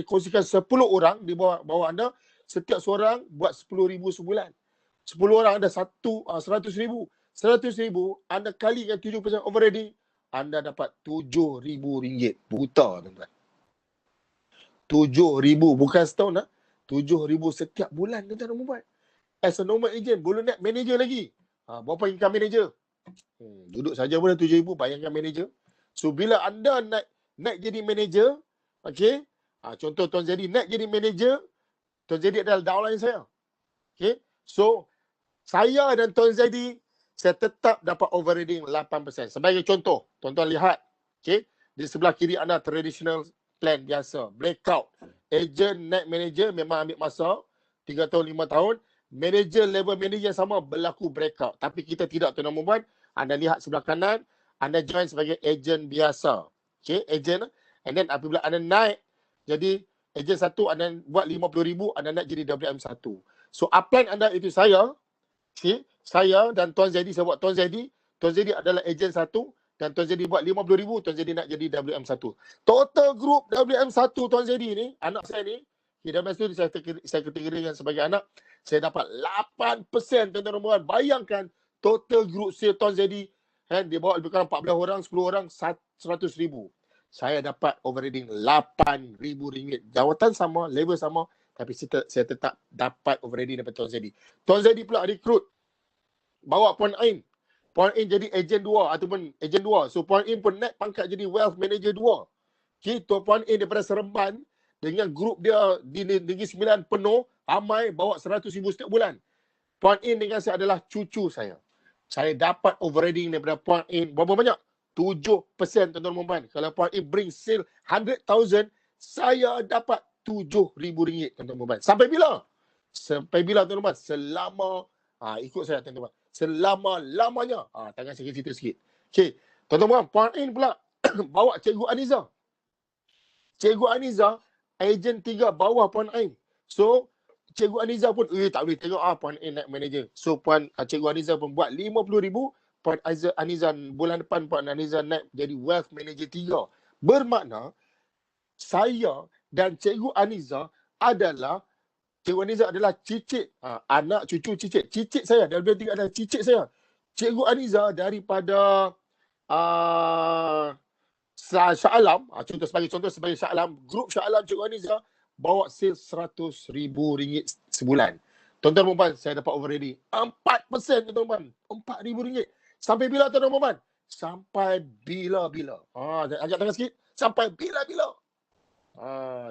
kongsikan 10 orang di bawah anda, setiap seorang buat 10,000 sebulan. 10 orang ada 100,000. 100,000 anda kalikan 7% overriding, anda dapat RM7,000. Buta tuan-tuan. 7,000 bukan setahun 7,000 setiap bulan tuan-tuan dan puan. As a normal agent, belum nak manager lagi. Berapa income manager? Duduk saja pun 7,000, bayangkan manager. So, bila anda nak jadi manager, okay, contoh Tuan Zaidi nak jadi manager, Tuan Zaidi adalah downline saya. Okay. So, saya dan Tuan Zaidi, saya tetap dapat overriding 8%. Sebagai contoh, tuan-tuan lihat. Okay. Di sebelah kiri anda traditional plan biasa. Breakout. Agent, net manager memang ambil masa. 3 tahun, 5 tahun. Manager, level manager sama berlaku breakout. Tapi kita tidak, tuan-tuan dan puan. Anda lihat sebelah kanan, anda join sebagai agent biasa. Okay, agent. And then apabila anda naik, jadi agent 1 anda buat 50,000, anda naik jadi WM1. So upline anda itu saya. Okay, saya dan Tuan Zaidi, saya buat Tuan Zaidi. Tuan Zaidi adalah agent 1 dan Tuan Zaidi buat 50,000, Tuan Zaidi nak jadi WM1. Total group WM1 Tuan Zaidi ni, anak saya ni, WM1 saya kategorikan sebagai anak, saya dapat 8%, tuan-tuan dan puan. Bayangkan total group sale Tuan Zaidi, dia bawa lebih kurang 14 orang, 10 orang, 100,000. Saya dapat overriding RM8,000. Jawatan sama, level sama, tapi saya tetap dapat overriding daripada Tuan Zaidi. Tuan Zaidi pula rekrut, bawa Puan Ain. Puan Ain jadi agent 2 ataupun agent 2. So Puan Ain pun naik pangkat jadi wealth manager 2. Okay, Puan Ain daripada Seremban dengan grup dia di Negeri Sembilan penuh, ramai, bawa 100,000 setiap bulan. Puan Ain dengan saya adalah cucu saya. Saya dapat overriding daripada Puan Ain. Berapa banyak? 7%, tuan-tuan dan puan. Kalau Puan Ain bring sale 100,000, saya dapat RM7,000, tuan-tuan dan puan. Sampai bila? Sampai bila, tuan-tuan dan puan? Selama, ikut saya, tuan-tuan dan puan. Selama-lamanya. Tangan saya cerita sikit. Okay, tuan-tuan dan puan, Puan Ain pula bawa Cikgu Aniza. Cikgu Aniza, agent 3 bawah Puan Ain. So, Cikgu Aniza pun, tak boleh tengok Puan Ain naik manager. So, Cikgu Aniza pun buat 50,000. Puan Aniza bulan depan, Puan Aniza naik jadi wealth manager 3. Bermakna, saya dan Cikgu Aniza adalah, Cikgu Aniza adalah cicit, anak cucu cicit. Cicit saya, WM3 adalah cicit saya. Cikgu Aniza daripada Shah Alam, sebagai contoh Shah Alam, grup Shah Alam Cikgu Aniza bawa sales RM100,000 sebulan. Tuan-tuan dan puan, saya dapat overriding 4%, tuan-tuan dan puan. RM4,000. Sampai bila, tuan-tuan dan puan? Sampai bila-bila. Agak tangan sikit. Sampai bila-bila.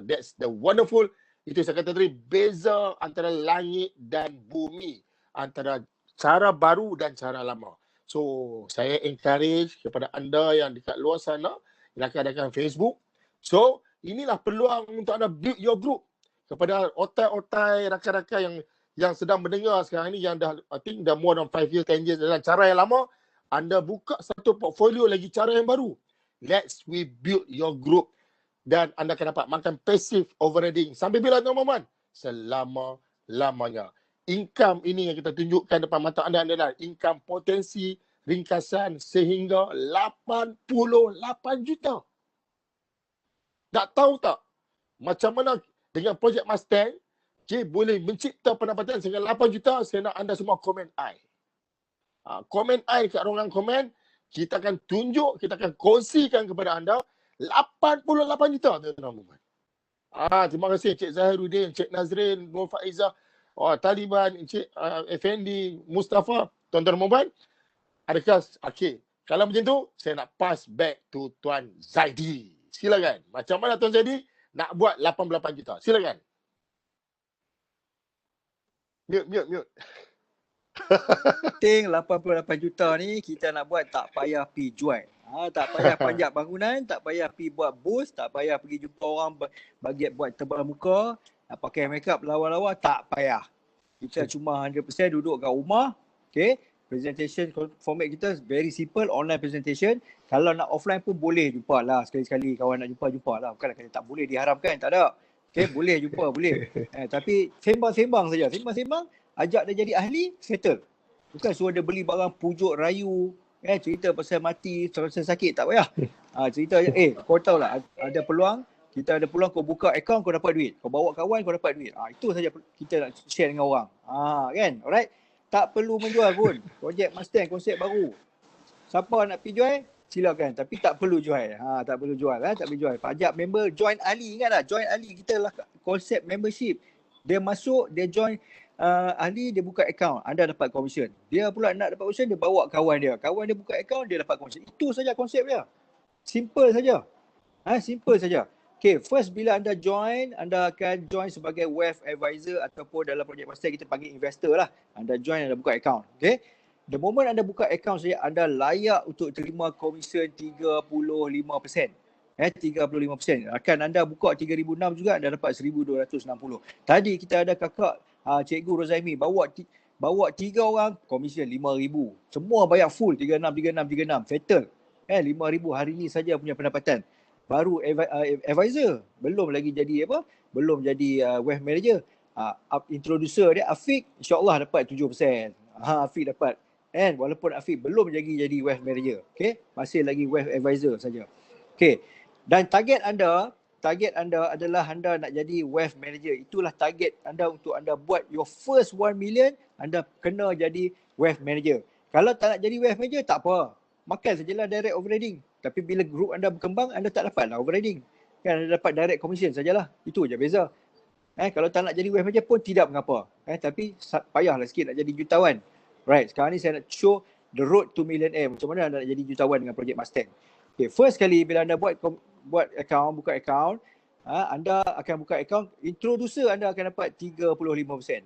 That's the wonderful. Itu saya kata tadi, beza antara langit dan bumi. Antara cara baru dan cara lama. So, saya encourage kepada anda yang dekat luar sana, yang akan adakan Facebook. So, inilah peluang untuk anda build your group. Kepada otai-otai, rakan-rakan yang sedang mendengar sekarang ni, yang dah, I think dah more than 5 years, 10 years dalam cara yang lama, anda buka satu portfolio lagi cara yang baru. Let's build your group. Dan anda akan dapat makan passive overriding. Sampai bila, tuan-tuan? Selama-lamanya. Income ini yang kita tunjukkan depan mata anda adalah income potensi ringkasan sehingga 88 juta. Tak tahu tak macam mana dengan projek Mustang boleh mencipta pendapatan sehingga 8 juta? Saya nak anda semua komen I. Komen I kat ruangan komen. Kita akan tunjuk, kita akan kongsikan kepada anda 88 juta, tuan-tuan. Terima kasih Encik Zahiruddin, Encik Nazrin, Nur Faizah, Taliban, Encik Effendi, Mustafa, tuan-tuan dan puan. Adakah, kalau macam tu, saya nak pass back to Tuan Zaidi. Silakan. Macam mana Tuan Zaidi nak buat 88 juta? Silakan. Mute. Penting 88 juta ni kita nak buat tak payah pergi jual. Tak payah panjat bangunan, tak payah pergi buat booth, tak payah pergi jumpa orang buat tebal muka, nak pakai make up lawa-lawa, tak payah. Kita cuma 100% duduk kat rumah. Okay. Presentation format kita very simple, online presentation. Kalau nak offline pun boleh jumpa lah. Sekali-sekali kawan nak jumpa lah. Bukan kata tak boleh diharamkan, tak ada. Okay, boleh jumpa, boleh. Tapi sembang-sembang saja. Sembang-sembang, ajak dia jadi ahli, settle. Bukan suruh dia beli barang pujuk rayu, cerita pasal mati, pasal sakit, tak payah. Cerita je, kau tahu lah, ada peluang, kita ada peluang kau buka akaun, kau dapat duit. Kau bawa kawan, kau dapat duit. Itu saja kita nak share dengan orang. Kan? Alright? Tak perlu menjual pun. Projek Mustang, konsep baru. Siapa nak pergi jual, silakan. Tapi tak perlu jual. Tak perlu jual. Tak perlu jual. Pajak member, join ahli. Ingat tak? Join ahli kita lah konsep membership. Dia masuk, dia join ahli, dia buka akaun. Anda dapat komisen. Dia pula nak dapat komisen, dia bawa kawan dia. Kawan dia buka akaun, dia dapat komisen. Itu saja konsep dia. Simple saja. Simple saja. Okay, first bila anda join, anda akan join sebagai wealth advisor ataupun dalam projek Mustang kita panggil investor lah. Anda join, anda buka account. Okay. The moment anda buka account saja, anda layak untuk terima komisen 35%. 35%. Akan anda buka 3,006 juga, anda dapat 1,260. Tadi kita ada kakak Cikgu Rozaimi bawa 3 orang, komisen 5,000. Semua bayar full 36, settle. 5,000 hari ni saja punya pendapatan. Baru advisor, belum lagi jadi apa? Belum jadi wealth manager. Introducer dia Afiq, insya-Allah dapat 7%. Afiq dapat. And walaupun Afiq belum jadi wealth manager, okay? Masih lagi wealth advisor saja. Okay. Dan target anda adalah anda nak jadi wealth manager. Itulah target anda untuk anda buat your first 1 million, anda kena jadi wealth manager. Kalau tak nak jadi wealth manager, tak apa. Makan sajalah direct overriding. Tapi bila group anda berkembang, anda tak dapatlah overriding. Kan anda dapat direct commission sajalah. Itu je beza. Kalau tak nak jadi wealth manager pun tidak mengapa. Tapi payahlah sikit nak jadi jutawan. Right, sekarang ni saya nak show the road to millionaire. Macam mana anda nak jadi jutawan dengan projek Mustang. Okay, first kali bila anda buka account, anda akan buka account, introducer anda akan dapat 35%.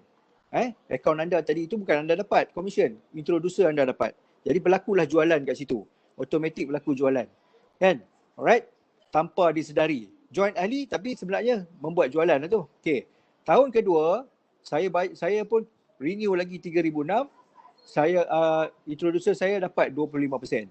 Account anda tadi itu bukan anda dapat commission, introducer anda dapat. Jadi berlakulah jualan kat situ. Automatik berlaku jualan. Kan? Alright? Tanpa disedari. Join ahli tapi sebenarnya membuat jualan lah tu. Okay. Tahun kedua, saya pun renew lagi 3,006. Introducer saya dapat 25%.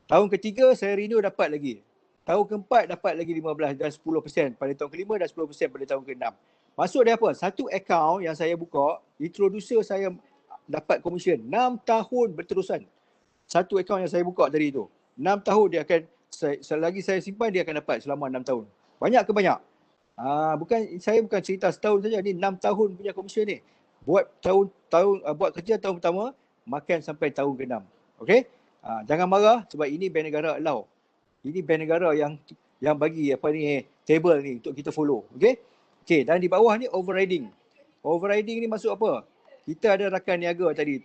Tahun ketiga saya renew dapat lagi. Tahun keempat dapat lagi 15 dan 10% pada tahun kelima dan 10% pada tahun keenam. Maksud dia apa? Satu account yang saya buka, introducer saya dapat commission 6 tahun berterusan. Satu account yang saya buka tadi tu. 6 tahun dia akan, selagi saya simpan dia akan dapat selama 6 tahun. Banyak ke banyak? Saya bukan cerita setahun saja, ni 6 tahun punya commission ni. Buat buat kerja tahun pertama, makan sampai tahun ke-6. Okey? Jangan marah sebab ini bank negara allow. Ini bank negara yang bagi table ni untuk kita follow. Okey? Okey, dan di bawah ni overriding. Overriding ni maksud apa? Kita ada rakan niaga tadi.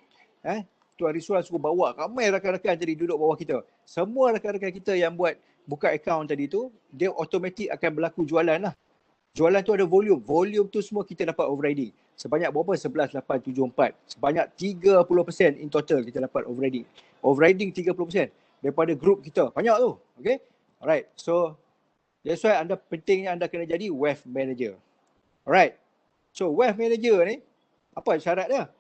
Tuan Rizwan suruh bawa ramai rakan-rakan tadi duduk bawah kita. Semua rakan-rakan kita yang buka account tadi tu, dia automatik akan berlaku jualan lah. Jualan tu ada volume. Volume tu semua kita dapat overriding. Sebanyak berapa? 11,874. Sebanyak 30% in total kita dapat overriding. Overriding 30% daripada group kita. Banyak tu. Okay? Alright. So, that's why pentingnya anda kena jadi wealth manager. Alright. So, wealth manager ni, apa syarat dia?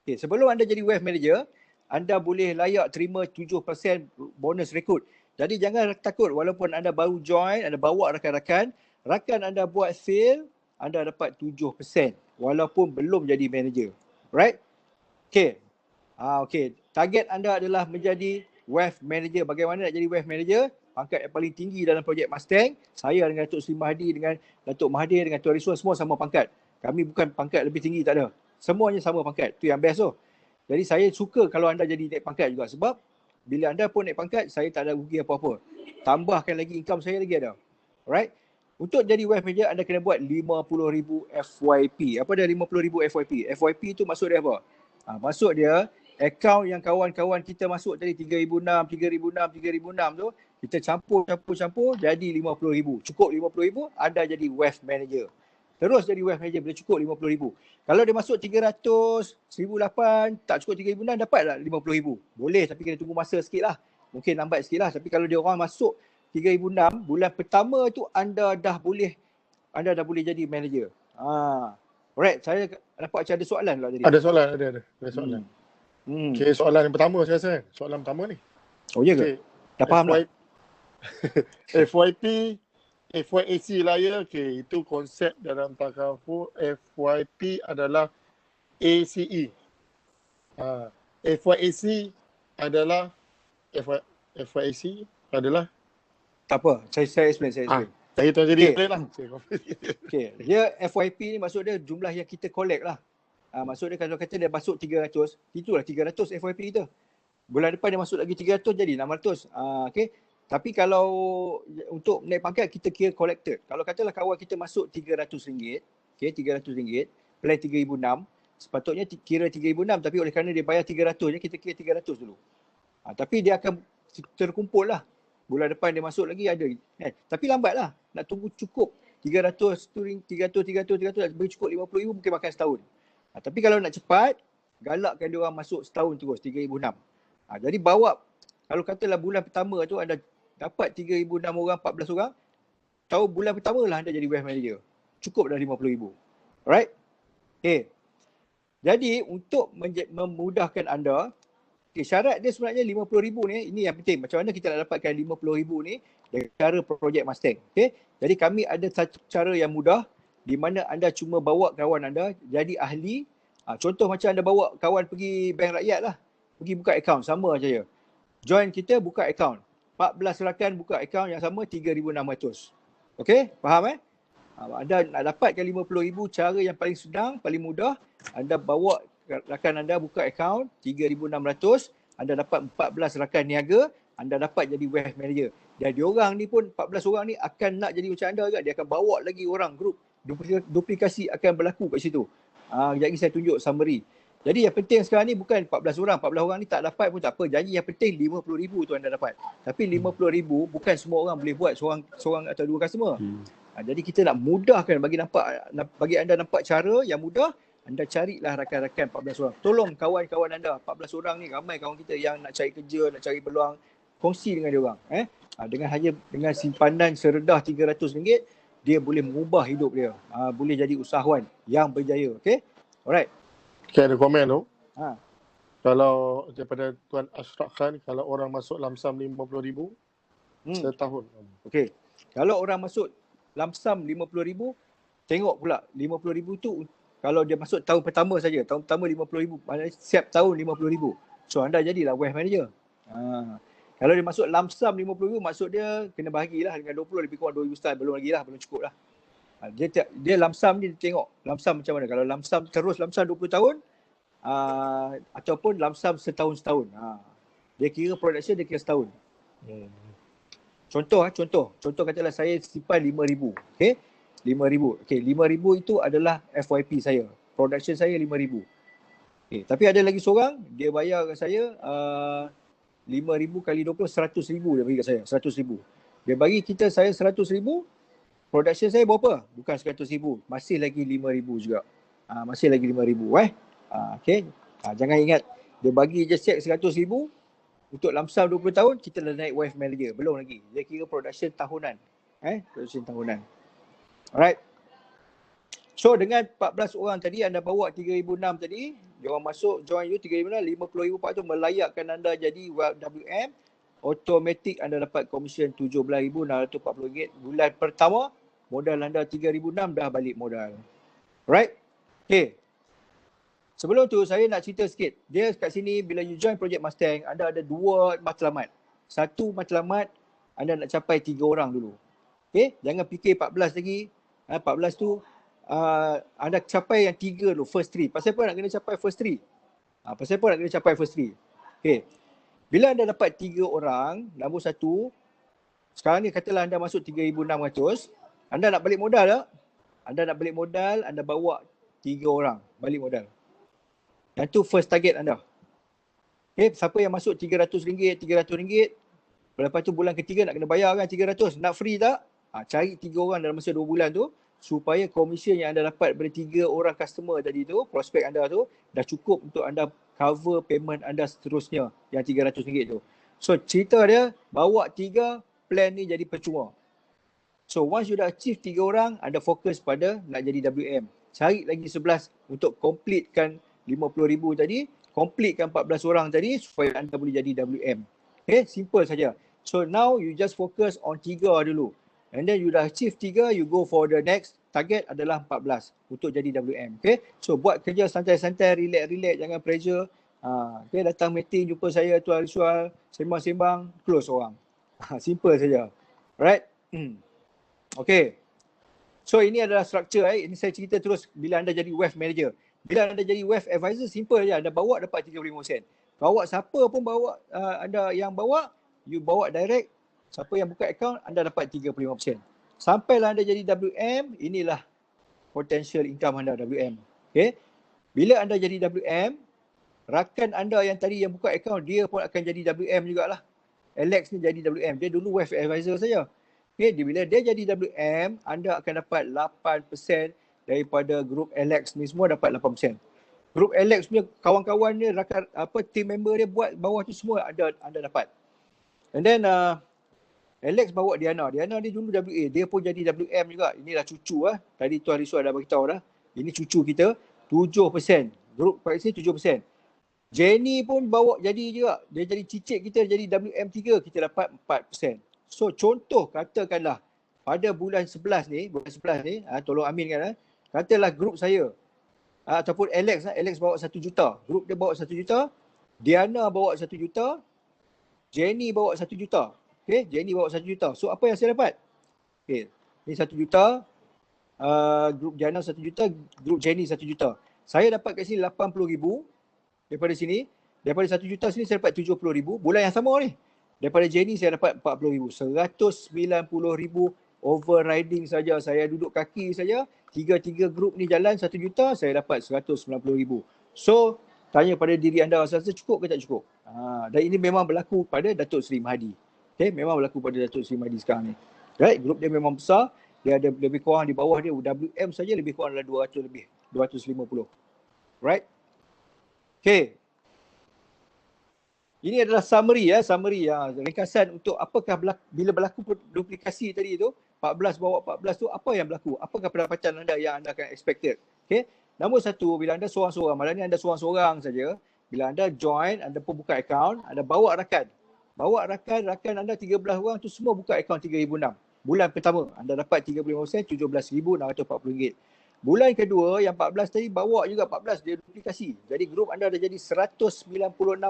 Okay, sebelum anda jadi wealth manager, anda boleh layak terima 7% bonus rekrut. Jadi jangan takut walaupun anda baru join, anda bawa rakan-rakan anda buat sale, anda dapat 7% walaupun belum jadi manager. Right? Okay. Okay. Target anda adalah menjadi wealth manager. Bagaimana nak jadi wealth manager? Pangkat yang paling tinggi dalam projek Mustang, saya dengan Datuk Seri Mahdi, dengan Datuk Mahathir, dengan Tuan Rizwan semua sama pangkat. Kami bukan pangkat lebih tinggi, tak ada. Semuanya sama pangkat. Itu yang best tu. Jadi saya suka kalau anda jadi naik pangkat juga sebab bila anda pun naik pangkat, saya tak ada rugi apa-apa. Tambahkan lagi income saya lagi ada. Alright? Untuk jadi wealth manager, anda kena buat 50,000 FYP. Apa dia 50,000 FYP? FYP tu maksud dia apa? Maksud dia, akaun yang kawan-kawan kita masuk tadi 3,006 tu, kita campur jadi 50,000. Cukup 50,000, anda jadi wealth manager. Terus jadi wealth manager bila cukup 50,000. Kalau dia masuk 300, 1,008, tak cukup 3,006, dapat tak 50,000? Boleh, tapi kena tunggu masa sikit lah. Mungkin lambat sikit lah. Tapi kalau dia orang masuk 3,006, bulan pertama tu anda dah boleh jadi manager. Alright, saya dapat macam ada soalan lah tadi. Ada soalan, ada soalan. Okay, soalan yang pertama saya rasa. Soalan pertama ni. Oh ya ke? Dah faham dah? FYP, FYAC lah ya. Okay, itu konsep dalam takaful. FYP adalah ACE. FYAC adalah FYAC adalah tak apa, saya explain. Saya tak jadi explain lah. Okay, dia FYP ni maksud dia jumlah yang kita collect lah. Maksud dia kalau kata dia masuk 300, itulah 300 FYP kita. Bulan depan dia masuk lagi 300 jadi 600. Okay. Tapi kalau untuk naik pangkat kita kira collected. Kalau katalah kawan kita masuk RM300, okay, RM300, plan 3,006, sepatutnya kira 3,006 tapi oleh kerana dia bayar 300 je, kita kira 300 dulu. Tapi dia akan terkumpul lah. bulan depan dia masuk lagi ada. Tapi lambat lah. Nak tunggu cukup 300 nak bagi cukup 50,000 mungkin makan setahun. Tapi kalau nak cepat, galakkan dia orang masuk setahun terus 3,600. Jadi bawa, kalau katalah bulan pertama tu anda dapat 3,600 orang, 14 orang, tahu bulan pertama lah anda jadi wealth manager. Cukup dah 50,000. Alright? Okay. Jadi untuk memudahkan anda, syarat dia sebenarnya 50,000 ni, ini yang penting. Macam mana kita nak dapatkan 50,000 ni dari cara projek Mustang. Okay? Jadi kami ada satu cara yang mudah di mana anda cuma bawa kawan anda jadi ahli. Contoh macam anda bawa kawan pergi bank rakyat lah. Pergi buka akaun, sama saja. Join kita buka akaun. 14 rakan buka akaun yang sama 3,600. Okay? Faham Anda nak dapatkan 50,000, cara yang paling senang, paling mudah, anda bawa rakan anda buka akaun 3,600, anda dapat 14 rakan niaga, anda dapat jadi wealth manager. Dan diorang ni pun 14 orang ni akan nak jadi macam anda juga, dia akan bawa lagi orang, grup duplikasi akan berlaku kat situ. Sekejap lagi saya tunjuk summary. Jadi yang penting sekarang ni bukan 14 orang ni tak dapat pun tak apa. Janji yang penting 50,000 tu anda dapat. Tapi 50,000 bukan semua orang boleh buat seorang atau dua customer. Jadi kita nak mudahkan bagi anda nampak cara yang mudah. Anda carilah rakan-rakan 14 orang. Tolong kawan-kawan anda 14 orang ni, ramai kawan kita yang nak cari kerja, nak cari peluang. Kongsi dengan dia orang. Dengan simpanan serendah RM300, dia boleh mengubah hidup dia. Boleh jadi usahawan yang berjaya. Okay? Alright. Okay, ada komen tu. Kalau daripada Tuan Ashraf Khan, kalau orang masuk lamsam 50,000 setahun. Okay. Kalau orang masuk lamsam 50,000, tengok pula 50,000 tu kalau dia masuk tahun pertama saja. Tahun pertama 50,000, maknanya setiap tahun 50,000. So anda jadilah wealth manager. Kalau dia masuk lamsam 50,000, maksud dia kena bahagilah dengan 20, lebih kurang 2,000 style. Belum lagi lah, belum cukup lah. Dia lamsam ni, dia tengok lamsam macam mana. Kalau lamsam terus lamsam 20 tahun ataupun lamsam setahun-setahun. Dia kira production, dia kira setahun. Contoh katalah saya simpan 5,000. Okay? 5,000. Okay, 5,000 itu adalah FYP saya. Production saya 5,000. Okay, tapi ada lagi seorang, dia bayar kat saya 5,000 kali 20, 100,000 dia bagi kat saya. 100,000. Dia bagi saya 100,000, production saya berapa? Bukan 100,000. Masih lagi 5,000 juga. Masih lagi 5,000. Okay. Jangan ingat, dia bagi je check 100,000, untuk lamsam 20 tahun, kita dah naik wealth manager. Belum lagi. Dia kira production tahunan. Production tahunan. Alright. So dengan 14 orang tadi, anda bawa 3,600 tadi, dia orang masuk, join you 3,600, 50,000 tu melayakkan anda jadi WM. Automatik anda dapat komisen RM17,640. Bulan pertama, modal anda 3,600 dah balik modal. Alright. Okay. Sebelum tu saya nak cerita sikit. Dia kat sini bila you join projek Mustang, anda ada dua matlamat. Satu matlamat, anda nak capai 3 orang dulu. Okay. Jangan fikir 14 lagi. 14 tu anda capai yang 3 dulu, first 3. Pasal apa nak kena capai first 3? Okay. Bila anda dapat 3 orang, nombor 1, sekarang ni katalah anda masuk 3,600, anda nak balik modal tak? Anda nak balik modal, anda bawa 3 orang balik modal. Yang tu first target anda. Okay, siapa yang masuk RM300, RM300, lepas tu bulan ketiga nak kena bayar kan 300, nak free tak? Cari 3 orang dalam masa 2 bulan tu, supaya komisen yang anda dapat dari 3 orang customer tadi tu, prospek anda tu, dah cukup untuk anda cover payment anda seterusnya yang RM300 tu. So cerita dia, bawa 3, plan ni jadi percuma. So once you dah achieve 3 orang, anda fokus pada nak jadi WM. Cari lagi 11 untuk completekan 50,000 tadi, completekan 14 orang tadi supaya anda boleh jadi WM. Okay, simple saja. So now you just focus on 3 dulu. And then you dah achieve 3, you go for the next target adalah 14 untuk jadi WM. Okay, so buat kerja santai-santai, relax-relax, jangan pressure. Okay, datang meeting, jumpa saya, Tuan Rizwal, sembang-sembang, close orang. Simple saja. Alright. Okay. So ini adalah structure. Ini saya cerita terus bila anda jadi wealth manager. Bila anda jadi wealth advisor, simple je. Anda bawa dapat 35%. Bawa siapa pun bawa, anda yang bawa, you bawa direct. Siapa yang buka account, anda dapat 35%. Sampailah anda jadi WM, inilah potential income anda WM. Okay. Bila anda jadi WM, rakan anda yang tadi yang buka account, dia pun akan jadi WM jugalah. Alex ni jadi WM. Dia dulu wealth advisor saja. Okay, bila dia jadi WM, anda akan dapat 8% daripada grup Alex ni semua dapat 8%. Grup Alex punya kawan-kawan dia, rakan team member dia buat bawah tu semua anda dapat. And then Alex bawa Diana. Diana ni dulu WA, dia pun jadi WM juga. Inilah cucu Tadi Tuan Rizwan dah beritahu dah. Ini cucu kita 7%. Grup kat sini 7%. Jenny pun bawa jadi juga. Dia jadi cicit kita jadi WM3, kita dapat 4%. So contoh katakanlah pada bulan 11 ni, tolong aminkan katalah grup saya ataupun Alex bawa 1 juta. Grup dia bawa 1 juta, Diana bawa 1 juta, Jenny bawa 1 juta. Okay, Jenny bawa 1 juta. So apa yang saya dapat? Okay, ni 1 juta, grup Diana 1 juta, grup Jenny 1 juta. Saya dapat kat sini 80,000 daripada sini. Daripada 1 juta sini saya dapat 70,000. Bulan yang sama ni. Daripada Jenny saya dapat 40,000. 190,000 overriding saja. Saya duduk kaki saja. Tiga grup ni jalan 1 juta, saya dapat 190,000. So, tanya pada diri anda, rasa cukup ke tak cukup? Dan ini memang berlaku pada Datuk Seri Mahathir. Okay, memang berlaku pada Datuk Seri Mahathir sekarang ni. Right, grup dia memang besar. Dia ada lebih kurang di bawah dia, WM saja lebih kurang adalah 200 lebih. 250. Right? Okay. Ini adalah summary ringkasan untuk apakah bila berlaku duplikasi tadi tu, 14 bawa 14 tu, apa yang berlaku? Apakah pendapatan anda yang anda akan expected? Okay. Nombor satu, bila anda seorang-seorang, malam ni anda seorang-seorang saja, bila anda join, anda pun buka account, anda bawa rakan. Rakan anda 13 orang tu semua buka account 3,006. Bulan pertama, anda dapat 35%, RM17,640. Bulan kedua, yang 14 tadi bawa juga 14, dia duplikasi. Jadi grup anda dah jadi 196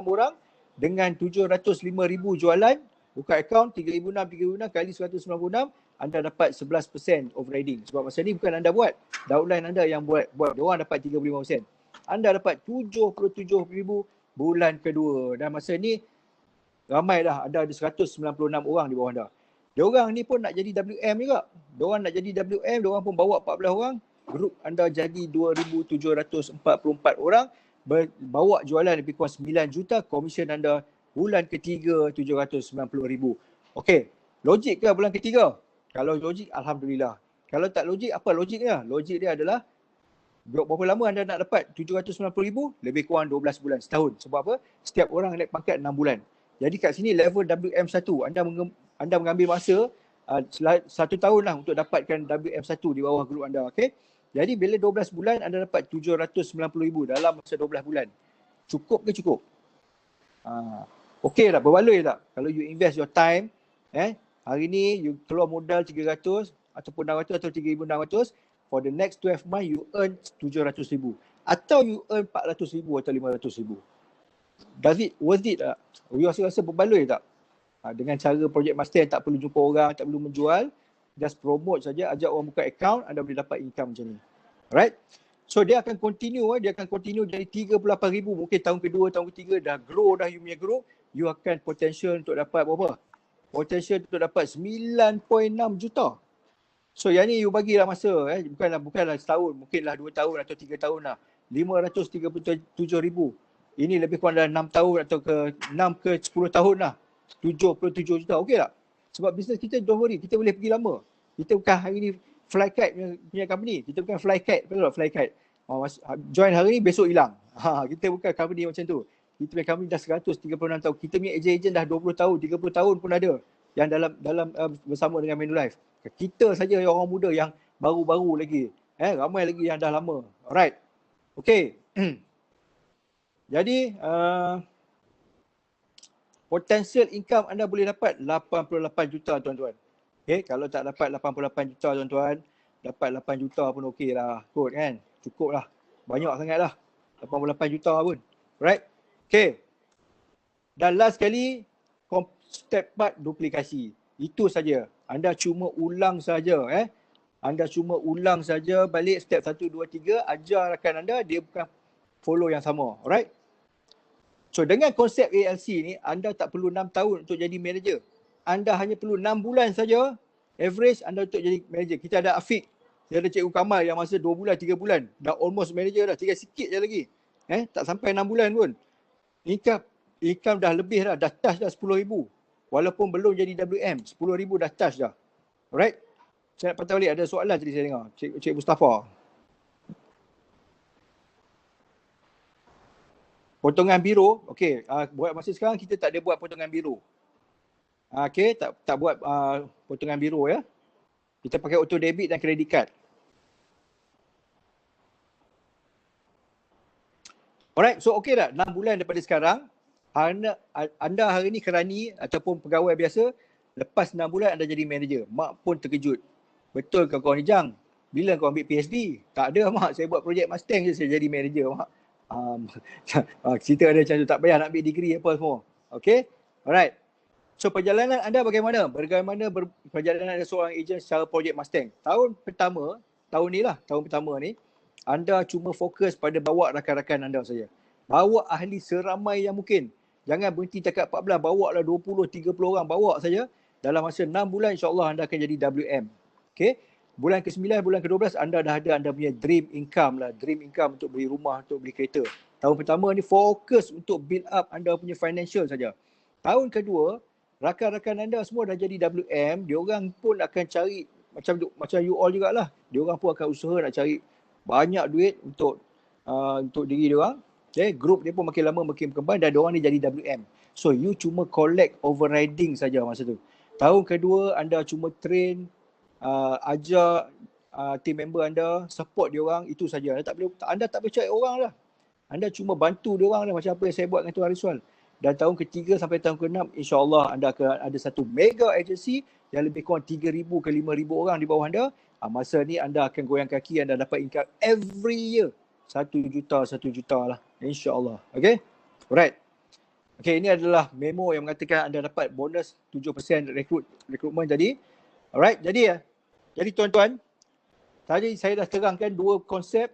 orang, dengan 705,000 jualan, buka akaun 3,600 kali 196, anda dapat 11% overriding. Sebab masa ni bukan anda buat, downline anda yang buat. Diorang dapat 35%. Anda dapat 77,000 bulan kedua. Dan masa ni ramai dah, ada 196 orang di bawah anda. Diorang ni pun nak jadi WM juga. Diorang nak jadi WM, diorang pun bawa 14 orang. Grup anda jadi 2,744 orang. Bawa jualan lebih kurang 9 juta, komisen anda bulan ketiga 790,000. Okey, logik ke bulan ketiga? Kalau logik, Alhamdulillah. Kalau tak logik, apa logiknya? Logik dia adalah berapa lama anda nak dapat 790,000? Lebih kurang 12 bulan, setahun. Sebab apa? Setiap orang naik pangkat 6 bulan. Jadi kat sini level WM1, anda mengambil masa 1 tahun lah untuk dapatkan WM1 di bawah grup anda. Okey. Jadi bila 12 bulan anda dapat 790,000 dalam masa 12 bulan. Cukup ke cukup? Okey tak? Berbaloi tak? Kalau you invest your time, hari ni you keluar modal 300 ataupun 600 atau 3,600, for the next 12 months you earn 700,000. Atau you earn 400,000 atau 500,000. Does it worth it tak? You rasa berbaloi tak? Dengan cara project master yang tak perlu jumpa orang, tak perlu menjual, just promote saja, ajak orang buka account, anda boleh dapat income macam ni. Alright? So dia akan continue jadi 38,000. Mungkin tahun kedua, tahun ketiga dah grow dah you punya group, you akan potential untuk dapat berapa? Potential untuk dapat 9.6 juta. So yang ni you bagilah masa, bukanlah setahun, mungkinlah 2 tahun atau 3 tahun lah. 537,000. Ini lebih kurang dalam 6 tahun atau ke 6 ke 10 tahun lah. 77 juta. Okey tak? Sebab bisnes kita, don't worry, kita boleh pergi lama. Kita bukan hari ni Flykite punya company. Kita bukan Flykite. Betul tak Flykite? Join hari ni, besok hilang. Kita bukan company macam tu. Kita punya company dah 136 tahun. Kita punya ejen-ejen dah 20 tahun, 30 tahun pun ada. Yang dalam bersama dengan Manulife. Kita saja yang orang muda yang baru-baru lagi. Ramai lagi yang dah lama. Alright. Okay. Jadi, potential income anda boleh dapat 88 juta tuan-tuan. Okay, kalau tak dapat 88 juta tuan-tuan, dapat 8 juta pun okey lah kot kan. Cukup lah. Banyak sangat lah. 88 juta pun. Right? Okay. Dan last sekali, step part duplikasi. Itu saja. Anda cuma ulang saja. Anda cuma ulang saja balik step 1, 2, 3. Ajar rakan anda, dia bukan follow yang sama. Alright? So dengan konsep ALC ni, anda tak perlu 6 tahun untuk jadi manager. Anda hanya perlu 6 bulan saja, average anda untuk jadi manager. Kita ada Afiq, dia ada Cikgu Kamal yang masa 2 bulan, 3 bulan. Dah almost manager dah, tinggal sikit je lagi. Tak sampai 6 bulan pun. Income dah lebih dah touch dah 10,000. walaupun belum jadi WM. 10,000 dah touch dah. Alright? Saya nak patah balik, ada soalan tadi saya dengar. Cik Mustafa. Potongan biru, okey, buat masa sekarang kita tak ada buat potongan biru. Okey, tak buat potongan biru ya. Kita pakai auto debit dan credit card. Alright, so okey tak? 6 bulan daripada sekarang, anda hari ni kerani ataupun pegawai biasa, lepas 6 bulan anda jadi manager. Mak pun terkejut. Betul ke kau ni Jang? Bila kau ambil PhD? Tak ada mak, saya buat projek Mustang je saya jadi manager mak. Cerita ada macam tu, tak payah nak ambil degree apa semua. Okay, alright. So perjalanan anda bagaimana? Bagaimana perjalanan anda seorang ejen secara projek Mustang? Tahun pertama ni, anda cuma fokus pada bawa rakan-rakan anda saja. Bawa ahli seramai yang mungkin. Jangan berhenti dekat 14, bawa lah 20-30 orang, bawa saja. Dalam masa 6 bulan insyaAllah anda akan jadi WM. Okay. Bulan ke-9, bulan ke-12 anda dah ada anda punya dream income lah. Dream income untuk beli rumah, untuk beli kereta. Tahun pertama ni fokus untuk build up anda punya financial saja. Tahun kedua, rakan-rakan anda semua dah jadi WM, diorang pun akan cari macam you all jugalah. Diorang pun akan usaha nak cari banyak duit untuk diri diorang. Okay, group dia pun makin lama makin berkembang dan diorang ni jadi WM. So you cuma collect overriding saja masa tu. Tahun kedua anda cuma train, ajar team member anda, support diorang, itu saja. Anda tak perlu cari orang lah. Anda cuma bantu diorang lah, macam apa yang saya buat dengan Tuan Rizwan. Dan tahun ketiga sampai tahun ke-6 insyaAllah anda akan ada satu mega agency yang lebih kurang 3,000 ke 5,000 orang di bawah anda. Masa ni anda akan goyang kaki, anda dapat income every year 1 juta lah insyaAllah. Okay, alright. Okay, ini adalah memo yang mengatakan anda dapat bonus 7% rekrutmen tadi. Alright, jadi tuan-tuan, tadi saya dah terangkan dua konsep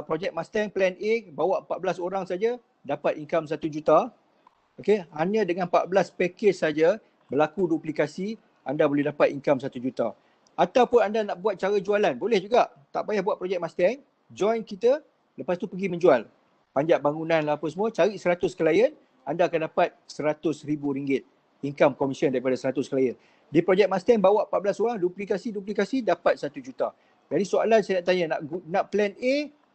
Project Mustang Plan A, bawa 14 orang saja dapat income 1 juta. Okey, hanya dengan 14 package saja berlaku duplikasi, anda boleh dapat income 1 juta. Ataupun anda nak buat cara jualan, boleh juga. Tak payah buat Project Mustang, join kita, lepas tu pergi menjual. Panjat bangunan lah apa semua, cari 100 klien, anda akan dapat RM100,000 income commission daripada 100 klien. Di Project Mustang bawa 14 orang, duplikasi dapat 1 juta. Jadi soalan saya nak tanya, nak plan A,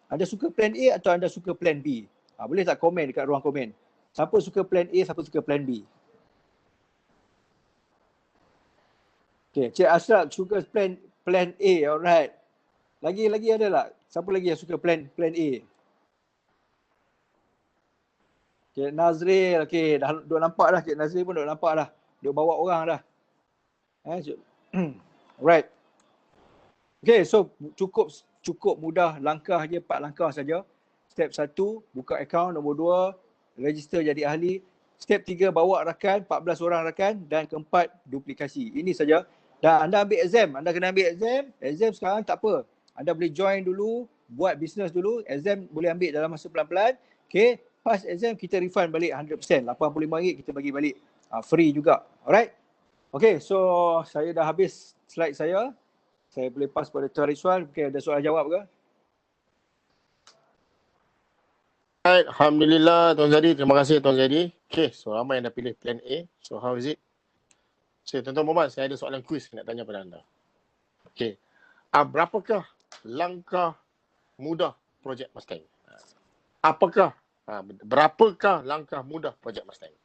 anda suka plan A atau anda suka plan B? Boleh tak komen dekat ruang komen? Siapa suka plan A, siapa suka plan B? Okay, Cik Ashraf suka plan A, alright. Lagi ada tak? Siapa lagi yang suka plan A? Cik Nazril, okay, dah nampak dah. Cik Nazril pun dah nampak dah. Dia bawa orang dah. Alright. Okay, so cukup mudah, langkah je, 4 langkah saja. Step 1, buka akaun. Nombor 2, register jadi ahli. Step 3, bawa rakan, 14 orang rakan. Dan keempat, duplikasi. Ini saja. Dan anda ambil exam. Anda kena ambil exam. Exam sekarang tak apa. Anda boleh join dulu, buat bisnes dulu. Exam boleh ambil dalam masa pelan-pelan. Okay, pass exam, kita refund balik 100%. RM85 kita bagi balik. Free juga. Alright. Okay, so saya dah habis slide saya. Saya boleh pass pada Tuan Rizwan. Okay, ada soalan jawab ke? Alhamdulillah Tuan Zadi. Terima kasih Tuan Zadi. Okay, so ramai yang dah pilih plan A. So how is it? So Tuan-Tuan Muhammad, saya ada soalan quiz nak tanya pada anda. Okay. Berapakah langkah mudah projek Mustang? Berapakah langkah mudah projek Mustang?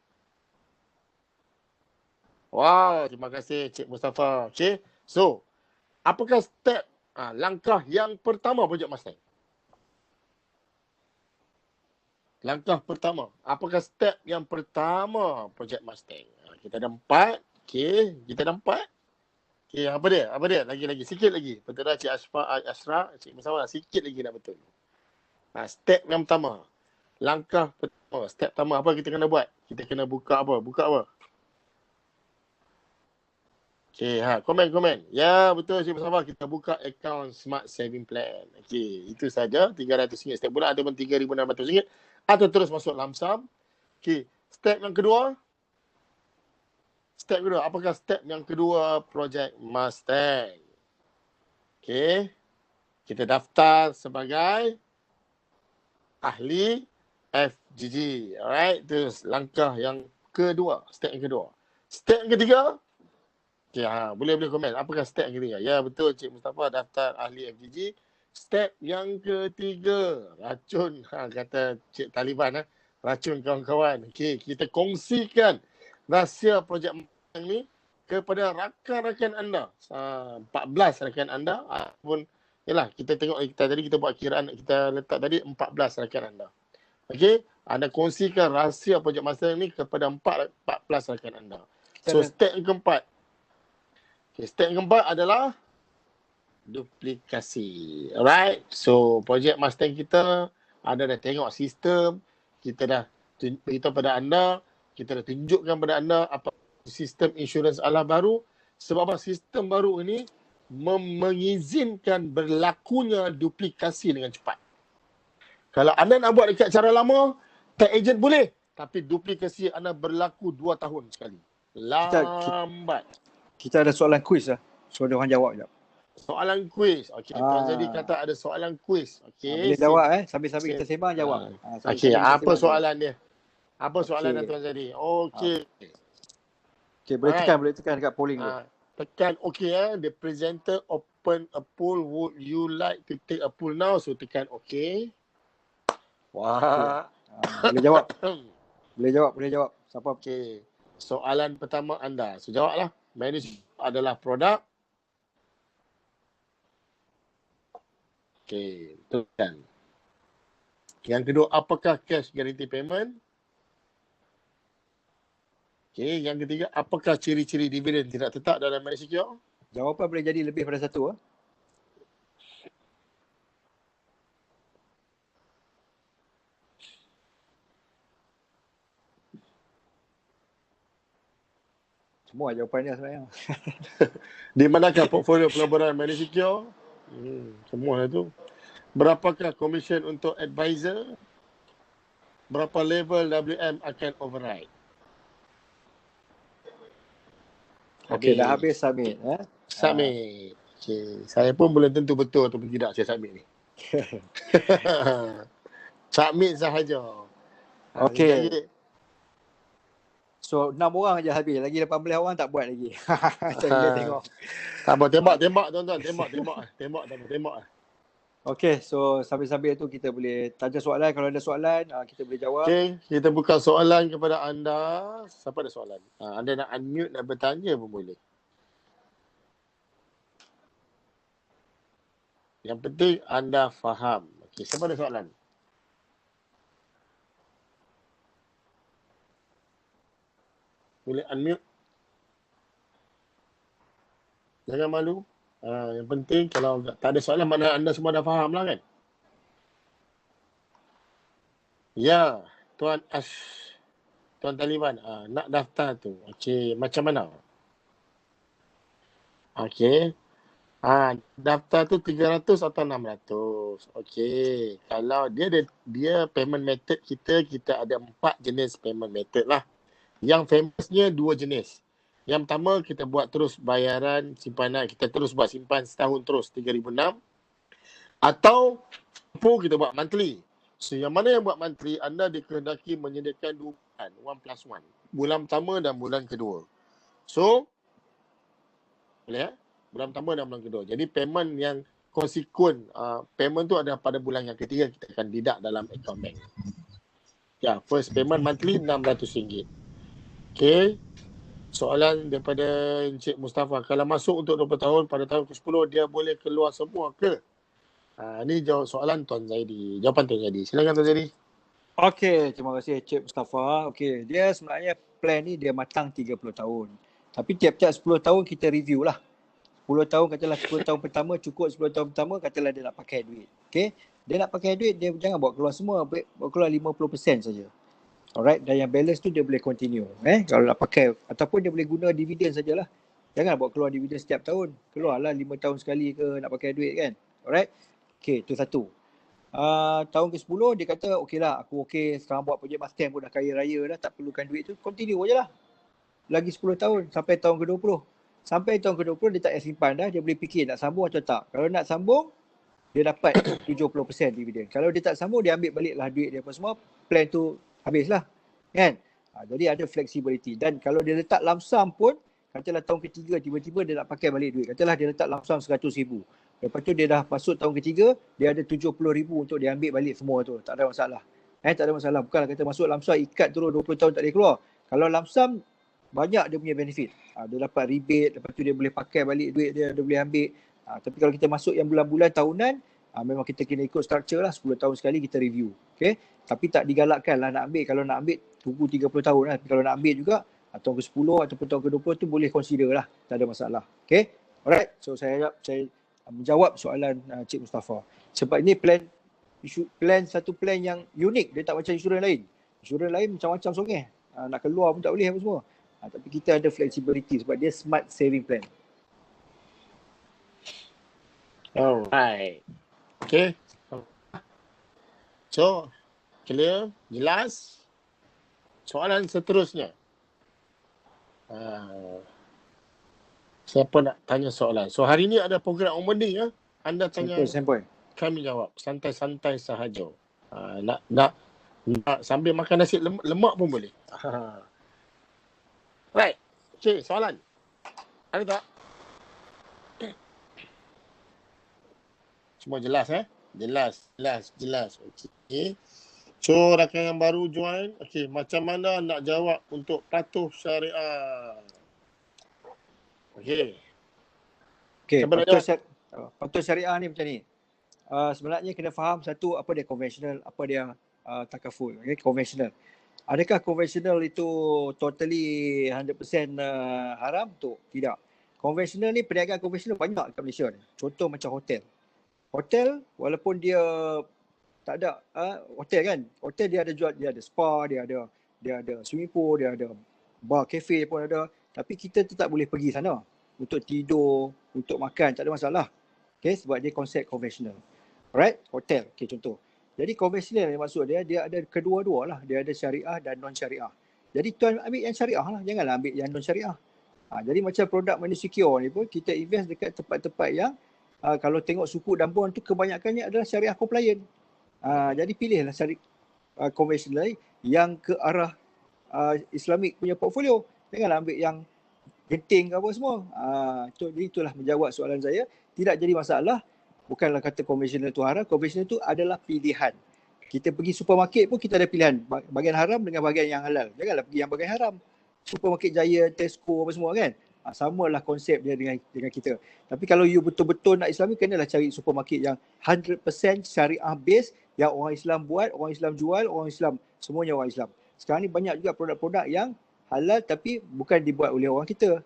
Wow, terima kasih Cik Mustafa. Okay. So, apakah step langkah yang pertama projek Mustang? Langkah pertama. Apakah step yang pertama projek Mustang? Kita ada 4. Okay, kita ada 4. Okay, apa dia? Lagi. Sikit lagi. Betul dah Cik Ashraf, Cik Mustafa, sikit lagi nak betul. Step yang pertama. Langkah pertama. Step pertama apa kita kena buat? Kita kena buka apa? Okay, komen. Ya, betul Cik Mustafa, kita buka akaun Smart Saving Plan. Okay, itu saja. RM300 setiap bulan ataupun RM3,600 atau terus masuk lump sum. Okay, step yang kedua. Apakah step yang kedua projek Mustang? Okay, kita daftar sebagai ahli FGG. Alright, itu langkah yang kedua, step yang kedua. Step yang ketiga. Okay, boleh komen. Apakah step yang ketiga? Ya, betul Cik Mustafa, daftar ahli FGG. Step yang ketiga, racun. Kata Cik Taliban, racun kawan-kawan. Okey, kita kongsikan rahsia projek Mustang ni kepada rakan-rakan anda. 14 rakan anda ataupun yalah, kita tengok kita tadi kita buat kiraan, kita letak tadi 14 rakan anda. Okey, anda kongsikan rahsia projek Mustang ni kepada 14 rakan anda. So step yang keempat. Okay, step yang keempat adalah duplikasi. Alright. So projek Mustang kita, anda dah tengok sistem, kita dah beritahu pada anda, kita dah tunjukkan pada anda apa sistem insurans ala baru. Sebab apa? Sistem baru ini mengizinkan berlakunya duplikasi dengan cepat. Kalau anda nak buat dekat cara lama, tag agent boleh. Tapi duplikasi anda berlaku 2 tahun sekali. Lambat. Kita ada soalan kuis lah. So, ada orang jawab sekejap. Soalan kuis. Okey, Tuan Zadi kata ada soalan kuis. Okey. Boleh jawab sambil-sambil kita sembang jawab. Okey, apa soalan dia? Apa soalan dia Tuan Zadi? Okey. Okey, boleh tekan dekat polling tu. Tekan okey the presenter open a poll. Would you like to take a poll now? So tekan okey. Wah. Boleh jawab. Boleh jawab. Siapa? Okey. Soalan pertama anda. So jawablah. Manage adalah produk. Okey, betul. Yang kedua, apakah cash guarantee payment? Okey, yang ketiga, apakah ciri-ciri dividen tidak tetap dalam managed secure? Jawapan boleh jadi lebih pada satu. Semua jawapannya sebenarnya. Di manakah portfolio pelaburan managed secure? Semua tu. Berapakah komisen untuk advisor? Berapa level WM akan override? Okey, dah habis submit. Submit. Okay. Saya pun belum tentu betul ataupun tidak saya submit ni. Submit sahaja. Okey. So 6 orang aja habis. Lagi 18 orang tak buat lagi. Kita tengok. Tak apa, tembak tuan-tuan. Tembak. Okey, so sambil-sambil tu kita boleh tanya soalan. Kalau ada soalan, kita boleh jawab. Okey, kita buka soalan kepada anda. Siapa ada soalan? Anda nak unmute dan bertanya pun boleh. Yang penting anda faham. Okey, siapa ada soalan? Boleh unmute. Jangan malu. Yang penting kalau tak ada soalan, mana anda semua dah faham lah kan? Ya, Tuan Taliban, nak daftar tu. Okey, macam mana? Okey. Daftar tu 300 atau 600. Okey. Kalau dia payment method kita ada 4 jenis payment method lah. Yang famousnya 2 jenis. Yang pertama kita buat terus bayaran simpanan, kita terus buat simpan setahun terus 3,006. Atau kita buat monthly. So yang mana yang buat monthly, anda dikehendaki menyediakan 2 bulan, 1+1. Bulan pertama dan bulan kedua. So boleh bulan pertama dan bulan kedua. Jadi payment yang konsekuen, payment tu ada pada bulan yang ketiga kita akan deduct dalam account bank. Ya, first payment monthly RM600. Okey. Soalan daripada Encik Mustafa. Kalau masuk untuk 20 tahun pada tahun ke-10, dia boleh keluar semua ke? Ini jawab soalan Tuan Zaidi. Jawapan Tuan Zaidi. Silakan Tuan Zaidi. Okey, terima kasih Encik Mustafa. Okey, dia sebenarnya plan ni dia matang 30 tahun. Tapi tiap-tiap 10 tahun kita review lah. 10 tahun katalah 10 tahun pertama cukup 10 tahun pertama katalah dia nak pakai duit. Okey. Dia nak pakai duit, dia jangan bawa keluar semua, bawa keluar 50% saja. Alright, dan yang balance tu dia boleh continue. Kalau nak pakai ataupun dia boleh guna dividen sajalah. Jangan bawa keluar dividen setiap tahun. Keluarlah 5 tahun sekali ke nak pakai duit kan. Alright. Okey, tu satu. Tahun ke-10 dia kata okeylah, aku okey sekarang buat projek Mustang pun dah kaya raya dah, tak perlukan duit tu, continue je lah. Lagi 10 tahun sampai tahun ke-20. Sampai tahun ke-20 dia tak payah simpan dah, dia boleh fikir nak sambung atau tak. Kalau nak sambung, dia dapat 70% dividen. Kalau dia tak sambung, dia ambil baliklah duit dia apa semua, plan tu habislah. Kan? Jadi ada flexibility. Dan kalau dia letak lump sum pun, katalah tahun ketiga tiba-tiba dia nak pakai balik duit. Katalah dia letak lump sum 100,000. Lepas tu dia dah masuk tahun ketiga, dia ada 70,000 untuk dia ambil balik semua tu. Tak ada masalah. Tak ada masalah. Bukanlah kata masuk lump sum ikat terus 20 tahun tak boleh keluar. Kalau lump sum, banyak dia punya benefit. Dia dapat rebate, lepas tu dia boleh pakai balik duit dia boleh ambil. Tapi kalau kita masuk yang bulan-bulan tahunan, memang kita kena ikut structure lah. 10 tahun sekali kita review. Okay? Tapi tak digalakkan lah nak ambil. Kalau nak ambil, tunggu 30 tahun lah. Tapi kalau nak ambil juga, tahun ke-10 ataupun tahun ke-20 tu boleh consider lah. Tak ada masalah. Okay? Alright. So saya menjawab soalan Cik Mustafa. Sebab ini satu plan yang unik. Dia tak macam insurans lain. Insurans lain macam-macam songeh. Nak keluar pun tak boleh apa semua. Tapi kita ada flexibility sebab dia smart saving plan. Alright. Okay. So, clear? Jelas? Soalan seterusnya. Siapa nak tanya soalan? So, hari ni ada program onboarding ya. Anda tanya, Sampai. kami jawab. Santai-santai sahaja. Nak sambil makan nasi lemak pun boleh. Right. Okay, soalan. Ada tak? Semua jelas Jelas. Okay. So, rakan yang baru join. Okay, macam mana nak jawab untuk patuh syariah? Okay. Okay, patuh syariah ni macam ni. Sebenarnya kena faham satu, apa dia konvensional, apa dia takaful. Okay, konvensional. Adakah konvensional itu totally 100% haram? Tu tidak. Konvensional ni, perniagaan konvensional banyak kat Malaysia ni. Contoh macam hotel. Hotel walaupun dia tak ada hotel kan. Hotel dia ada jual, dia ada spa, dia ada swimming pool, dia ada bar, cafe pun ada. Tapi kita tetap boleh pergi sana untuk tidur, untuk makan, tak ada masalah. Okay, sebab dia konsep konvensional. Alright, hotel. Okay, contoh. Jadi konvensional yang maksud dia ada kedua-dua lah. Dia ada syariah dan non-syariah. Jadi tuan ambil yang syariah lah. Janganlah ambil yang non-syariah. Jadi macam produk money secure ni pun kita invest dekat tempat-tempat yang kalau tengok suku dan bond tu kebanyakannya adalah syariah compliant. Jadi pilihlah syariah konvensional yang ke arah Islamic punya portfolio. Janganlah ambil yang genting ke apa semua. Jadi itulah menjawab soalan saya. Tidak jadi masalah. Bukanlah kata konvensional tu haram. Konvensional tu adalah pilihan. Kita pergi supermarket pun kita ada pilihan. Bahagian haram dengan bahagian yang halal. Janganlah pergi yang bahagian haram. Supermarket Jaya, Tesco apa semua kan. Samalah konsep dia dengan kita. Tapi kalau you betul-betul nak Islami, kenalah cari supermarket yang 100% syariah base, yang orang Islam buat, orang Islam jual, orang Islam, semuanya orang Islam. Sekarang ni banyak juga produk-produk yang halal tapi bukan dibuat oleh orang kita.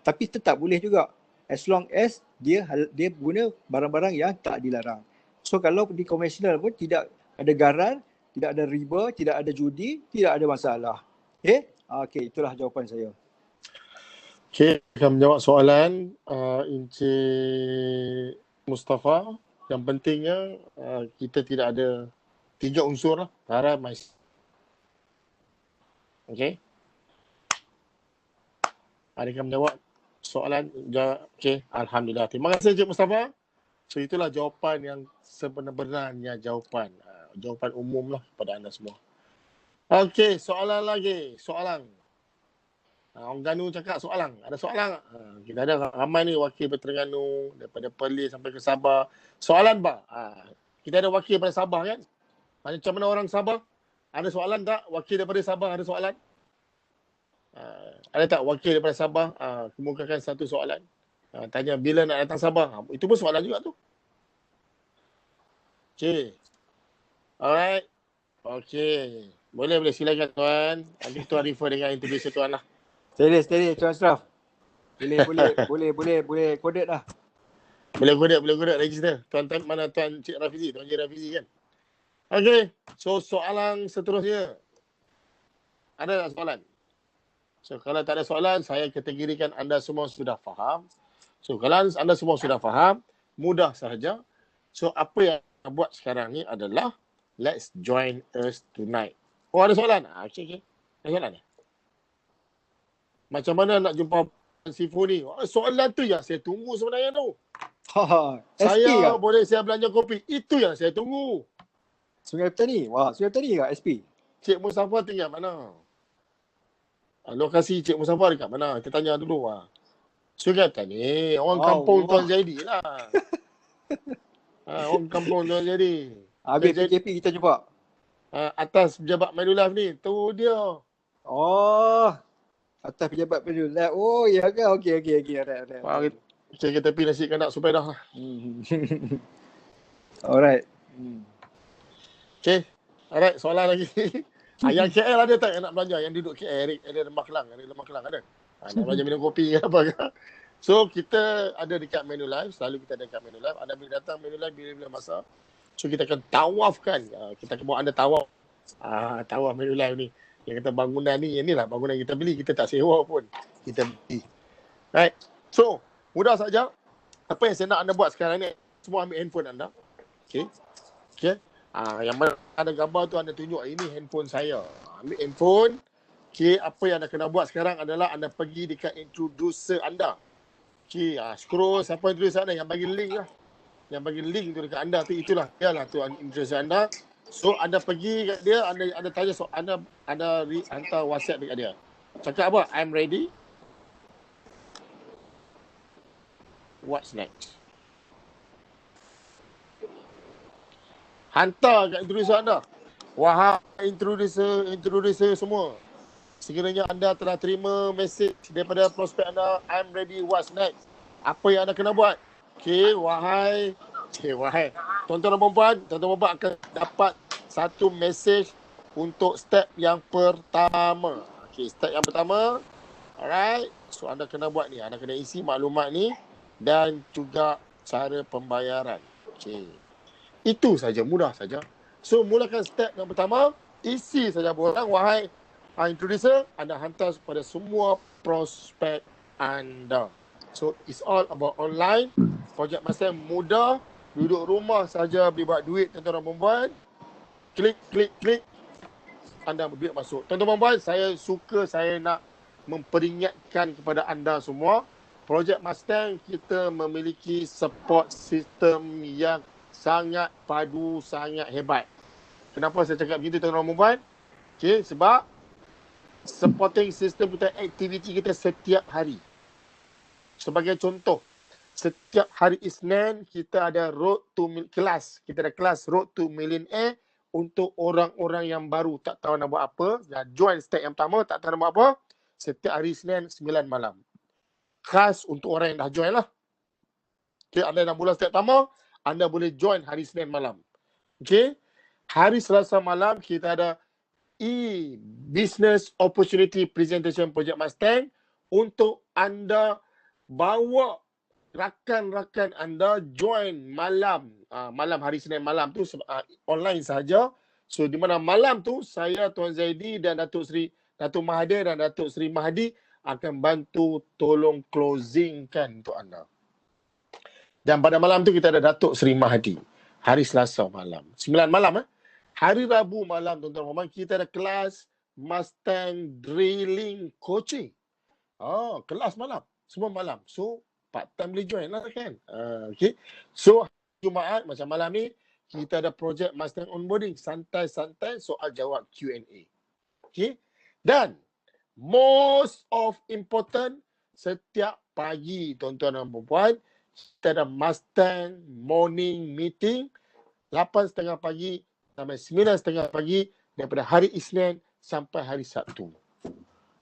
Tapi tetap boleh juga. As long as dia guna barang-barang yang tak dilarang. So kalau di konvensional pun tidak ada garan, tidak ada riba, tidak ada judi, tidak ada masalah. Okay? Okay, itulah jawapan saya. Okay, akan menjawab soalan Encik Mustafa. Yang pentingnya kita tidak ada 3 unsur lah. Haram, mais. Okay. Adakah menjawab soalan? Okay, Alhamdulillah. Terima kasih Encik Mustafa. So itulah jawapan yang sebenar-benarnya jawapan. Jawapan umum lah kepada anda semua. Okay, soalan lagi. Soalan. Orang Terengganu cakap soalan. Ada soalan tak? Kita ada ramai ni wakil Terengganu daripada Perlis sampai ke Sabah. Soalan bah. Kita ada wakil daripada Sabah kan? Macam mana orang Sabah? Ada soalan tak? Wakil daripada Sabah ada soalan? Ada tak wakil daripada Sabah? Kemukakan satu soalan. Tanya bila nak datang Sabah. Itu pun soalan juga tu. Okay. Alright. Okay. Boleh silakan tuan. Nanti tuan refer dengan integration tuan lah. Steady Tuan Ashraf. Boleh coded lah. Boleh coded register. Tuan mana Tuan Cik Rafizi, Tuan Cik Rafizi kan. Okay. So soalan seterusnya. Ada tak soalan? So kalau tak ada soalan, saya kategorikan anda semua sudah faham. So kalau anda semua sudah faham, mudah sahaja. So apa yang kita buat sekarang ni adalah let's join us tonight. Oh ada soalan? Okay. Ada soalan ni? Macam mana nak jumpa Sifu ni? Soalan tu yang saya tunggu sebenarnya tu. Saya boleh saya belanja kopi. Itu yang saya tunggu. Sungai Petani. Wah, Sungai Petani ke SP? Cik Mustafa tinggal mana? Lokasi Cik Musaffar dekat mana? Kita tanya dulu. So kata ni, orang kampung Tuan Zaidi lah. Orang kampung Tuan Zaidi. Habis PKP kita jumpa. Atas pejabat Manulife ni, tu dia. Oh, atas pejabat Manulife. Oh, ya ke? Okey. Alright. Kita pergi nasi kanak supaya dah lah. Alright. Okay. Alright, soalan lagi. Yang KL ada tak yang nak belanja? Yang duduk KL, ada Lemah Kelang ada. Nak belanja minum kopi ke apa ke? So, kita ada dekat Manulife. Selalu kita ada dekat Manulife. Anda boleh datang Manulife bila-bila masa. So, kita akan tawafkan. Kita akan bawa anda tawaf. Tawaf Manulife ni. Yang kata bangunan ni, inilah bangunan kita beli. Kita tak sewa pun. Kita beli. Right. So, mudah saja. Apa yang saya nak anda buat sekarang ni, semua ambil handphone anda. Okay. Yang mana ada gambar tu anda tunjuk, ini handphone saya. Ambil handphone. Okay, apa yang anda kena buat sekarang adalah anda pergi dekat introducer anda. Okay, scroll siapa introducer anda yang bagi link lah. Yang bagi link tu dekat anda tu, itulah dia lah tu introducer anda. So anda pergi kat dia, anda tanya anda hantar WhatsApp dekat dia. Cakap apa? I'm ready. What's next? Hantar kat introducer anda. Wahai introducer semua. Sekiranya anda telah terima mesej daripada prospek anda, I'm ready, what's next? Apa yang anda kena buat? Okay, wahai. Tuan-tuan dan puan-puan akan dapat satu mesej untuk step yang pertama. Okay, step yang pertama. Alright. So, anda kena buat ni. Anda kena isi maklumat ni dan juga cara pembayaran. Okay. Itu saja, mudah saja. So, mulakan step yang pertama. Isi saja borang, wahai introducer, anda hantar kepada semua prospek anda. So, it's all about online. Projek Mustang mudah. Duduk rumah saja boleh buat duit, tuan-tuan dan puan-puan. Klik. Anda duit masuk. Tuan-tuan dan puan-puan, saya nak memperingatkan kepada anda semua. Projek Mustang kita memiliki support system yang sangat padu, sangat hebat. Kenapa saya cakap begitu, tuan-tuan dan puan-puan? Okay, sebab supporting system kita, aktiviti kita setiap hari. Sebagai contoh, setiap hari Isnin kita ada kelas. Kita ada kelas Road to Millionaire untuk orang-orang yang baru tak tahu nak buat apa. Dah join step yang pertama, tak tahu nak buat apa. Setiap hari Isnin 9 malam. Khas untuk orang yang dah join lah. Okay, anda dah mula step pertama, anda boleh join hari Isnin malam. Okay. Hari Selasa malam kita ada Business Opportunity Presentation Project Mustang untuk anda bawa rakan-rakan anda join malam hari Senin malam tu online saja. So di mana malam tu saya, Tuan Zaidi dan Datuk Mahathir dan Datuk Seri Mahdi akan bantu tolong closingkan untuk anda. Dan pada malam tu kita ada Datuk Seri Mahdi. Hari Selasa malam. 9 malam. Hari Rabu malam, tuan-tuan, kita ada kelas Mustang Drilling Coaching. Kelas malam. Semua malam. So, part time boleh join lah kan. Okay. So, Jumaat macam malam ni, kita ada projek Mustang Onboarding. Santai-santai soal jawab Q&A. Okay. Dan, most of important, setiap pagi, tuan-tuan dan puan-puan, kita ada Mustang Morning Meeting. 8.30 pagi sampai 9.30 pagi daripada hari Isnin sampai hari Sabtu.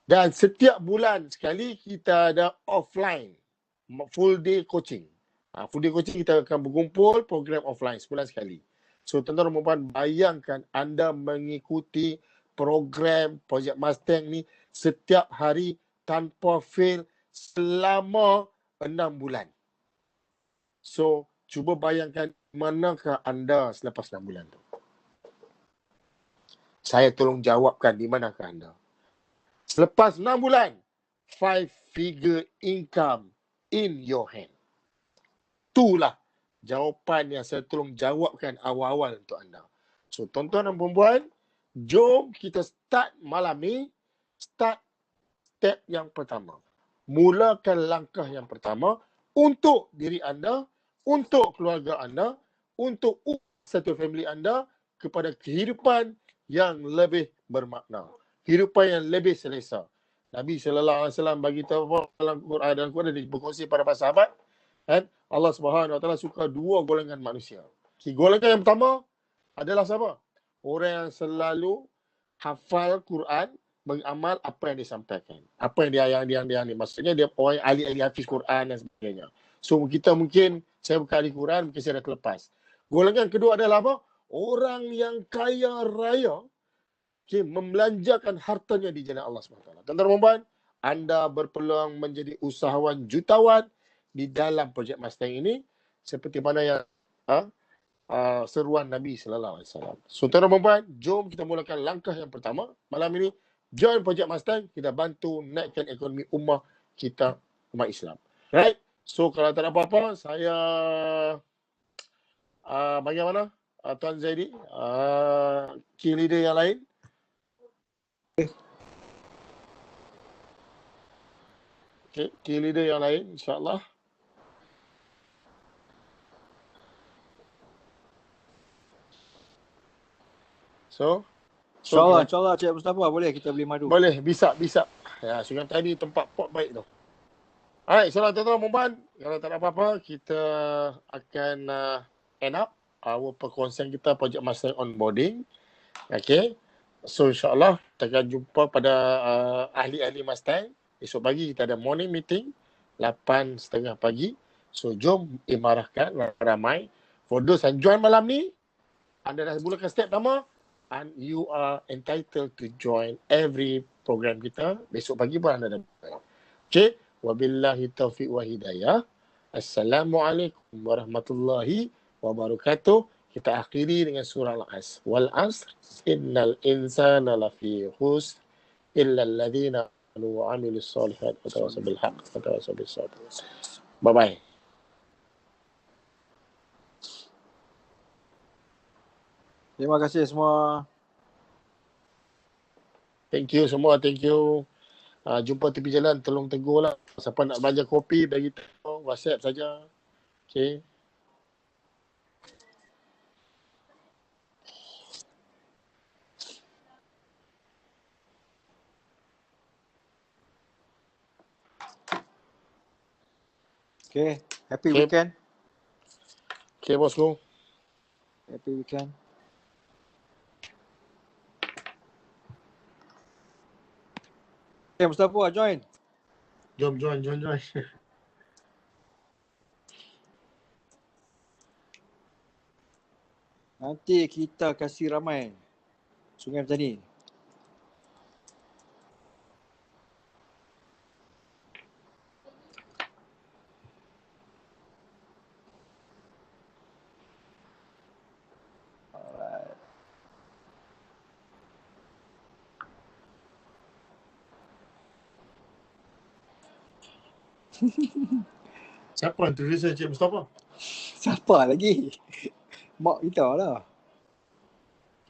Dan setiap bulan sekali kita ada offline full day coaching. Full day coaching kita akan berkumpul program offline sebulan sekali. So tuan-tuan dan puan-puan, bayangkan anda mengikuti program Projek Mustang ni setiap hari tanpa fail selama 6 bulan. So cuba bayangkan manakah anda selepas 6 bulan tu. Saya tolong jawabkan di manakah anda. Selepas 6 bulan, 5-figure income in your hand. Itulah jawapan yang saya tolong jawabkan awal-awal untuk anda. So, tuan-tuan dan puan-puan, jom kita start malam ni. Start step yang pertama. Mulakan langkah yang pertama untuk diri anda, untuk keluarga anda, untuk satu family anda kepada kehidupan yang lebih bermakna. Kehidupan yang lebih selesa. Nabi SAW bagi tahu apa dalam Quran dan Quran dia berkongsi para sahabat, kan? Allah Subhanahu Wa Taala suka dua golongan manusia. Okay, golongan yang pertama adalah siapa? Orang yang selalu hafal Quran, mengamal apa yang disampaikan. Apa yang dia maksudnya dia orang yang ahli hafiz Quran dan sebagainya. So kita mungkin saya bukan ahli Quran, mungkin saya dah terlepas. Golongan kedua adalah apa? Orang yang kaya raya, okay, membelanjakan hartanya di jalan Allah SWT. Tuan-tuan dan puan, anda berpeluang menjadi usahawan jutawan di dalam projek Mustang ini seperti mana yang seruan Nabi sallallahu alaihi wasallam. So tuan-tuan dan puan, jom kita mulakan langkah yang pertama malam ini. Join projek Mustang, kita bantu naikkan ekonomi ummah kita, umat Islam. Right? So kalau tak ada apa-apa, saya bagaimana Tuan Zaidi, key leader yang lain. Okay, key leader yang lain insya-Allah. So InsyaAllah Cik Mustafa boleh kita beli madu. boleh, bisa. Ya, Sungai Tani tempat pot baik tu. Alright, so tuan-tuan dan puan, kalau tak ada apa-apa, kita akan end up our perkongsian kita projek Mustang onboarding. Okay. So insyaAllah kita akan jumpa pada ahli-ahli Mustang. Esok pagi kita ada morning meeting 8:30 pagi. So jom imarahkan ramai. For those yang join malam ni, anda dah mulakan step pertama, and you are entitled to join every program kita. Besok pagi pun anda dapat. Okay. Wabillahi taufiq wa hidayah. Assalamualaikum warahmatullahi wabarakatuh. Kita akhiri dengan surah Al-Asr. Wal asr innal insana lafi khusr illa alladhina amanu wa amilus solihat wa tawassaw bil haqq wa tawassaw bis sabr. Bye bye. Terima kasih semua. Thank you semua, thank you. Jumpa tepi jalan, tolong tegur lah. Siapa nak belanja kopi, bagi tahu, WhatsApp saja. Okay. Okay, happy weekend. Okay, bosku. Happy weekend. Okay, Mustafa join. Jom, join. Nanti kita kasih ramai Sungai Petani. Siapa yang tulis Cik Mustafa? Siapa lagi? Mak kita lah.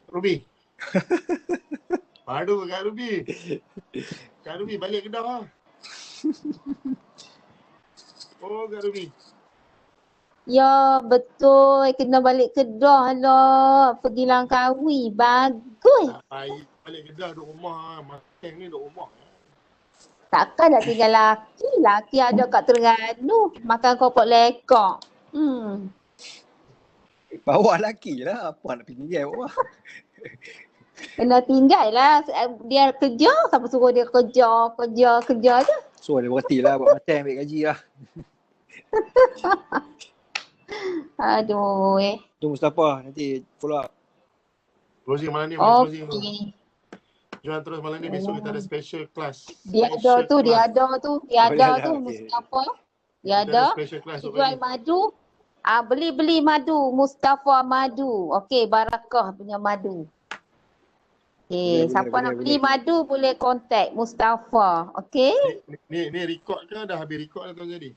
Ruby. Baru Kak Ruby. Kak Ruby balik Kedah lah. Oh, Kak Ruby. Ya, betul. Kena balik Kedah lah. Pergi Langkawi. Bagus. Baik, balik Kedah duduk rumah. Mustang ni duduk rumah. Takkan nak tinggal laki. Laki ada kat Terengganu. Makan kopok lekok. Bawa laki lah. Apa nak pergi tinggal bawah. Kena tinggal lah. Dia kerja. Siapa suruh dia kerja je. So dia berhenti lah buat makan ambil gaji lah. Aduh Tu Mustafa nanti follow up. Closing malam ni. Okey. Jangan terus malam ni, besok kita ada special class. Dia ada tu. Mustafa. Dia ada. Special class esok Jual pagi. madu. Beli madu. Mustafa madu. Okey, barakah punya madu. Okey, siapa nak beli madu boleh contact Mustafa. Okey? Ni record ke dah habis record dah Tuan Jadi?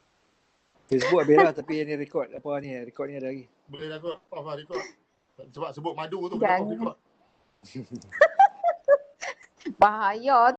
Facebook habis lah tapi ni record apa ni? Record ni ada lagi. Boleh dah kot, off lah record. Sebab sebut madu tu Jangan. kena off record. Bahaya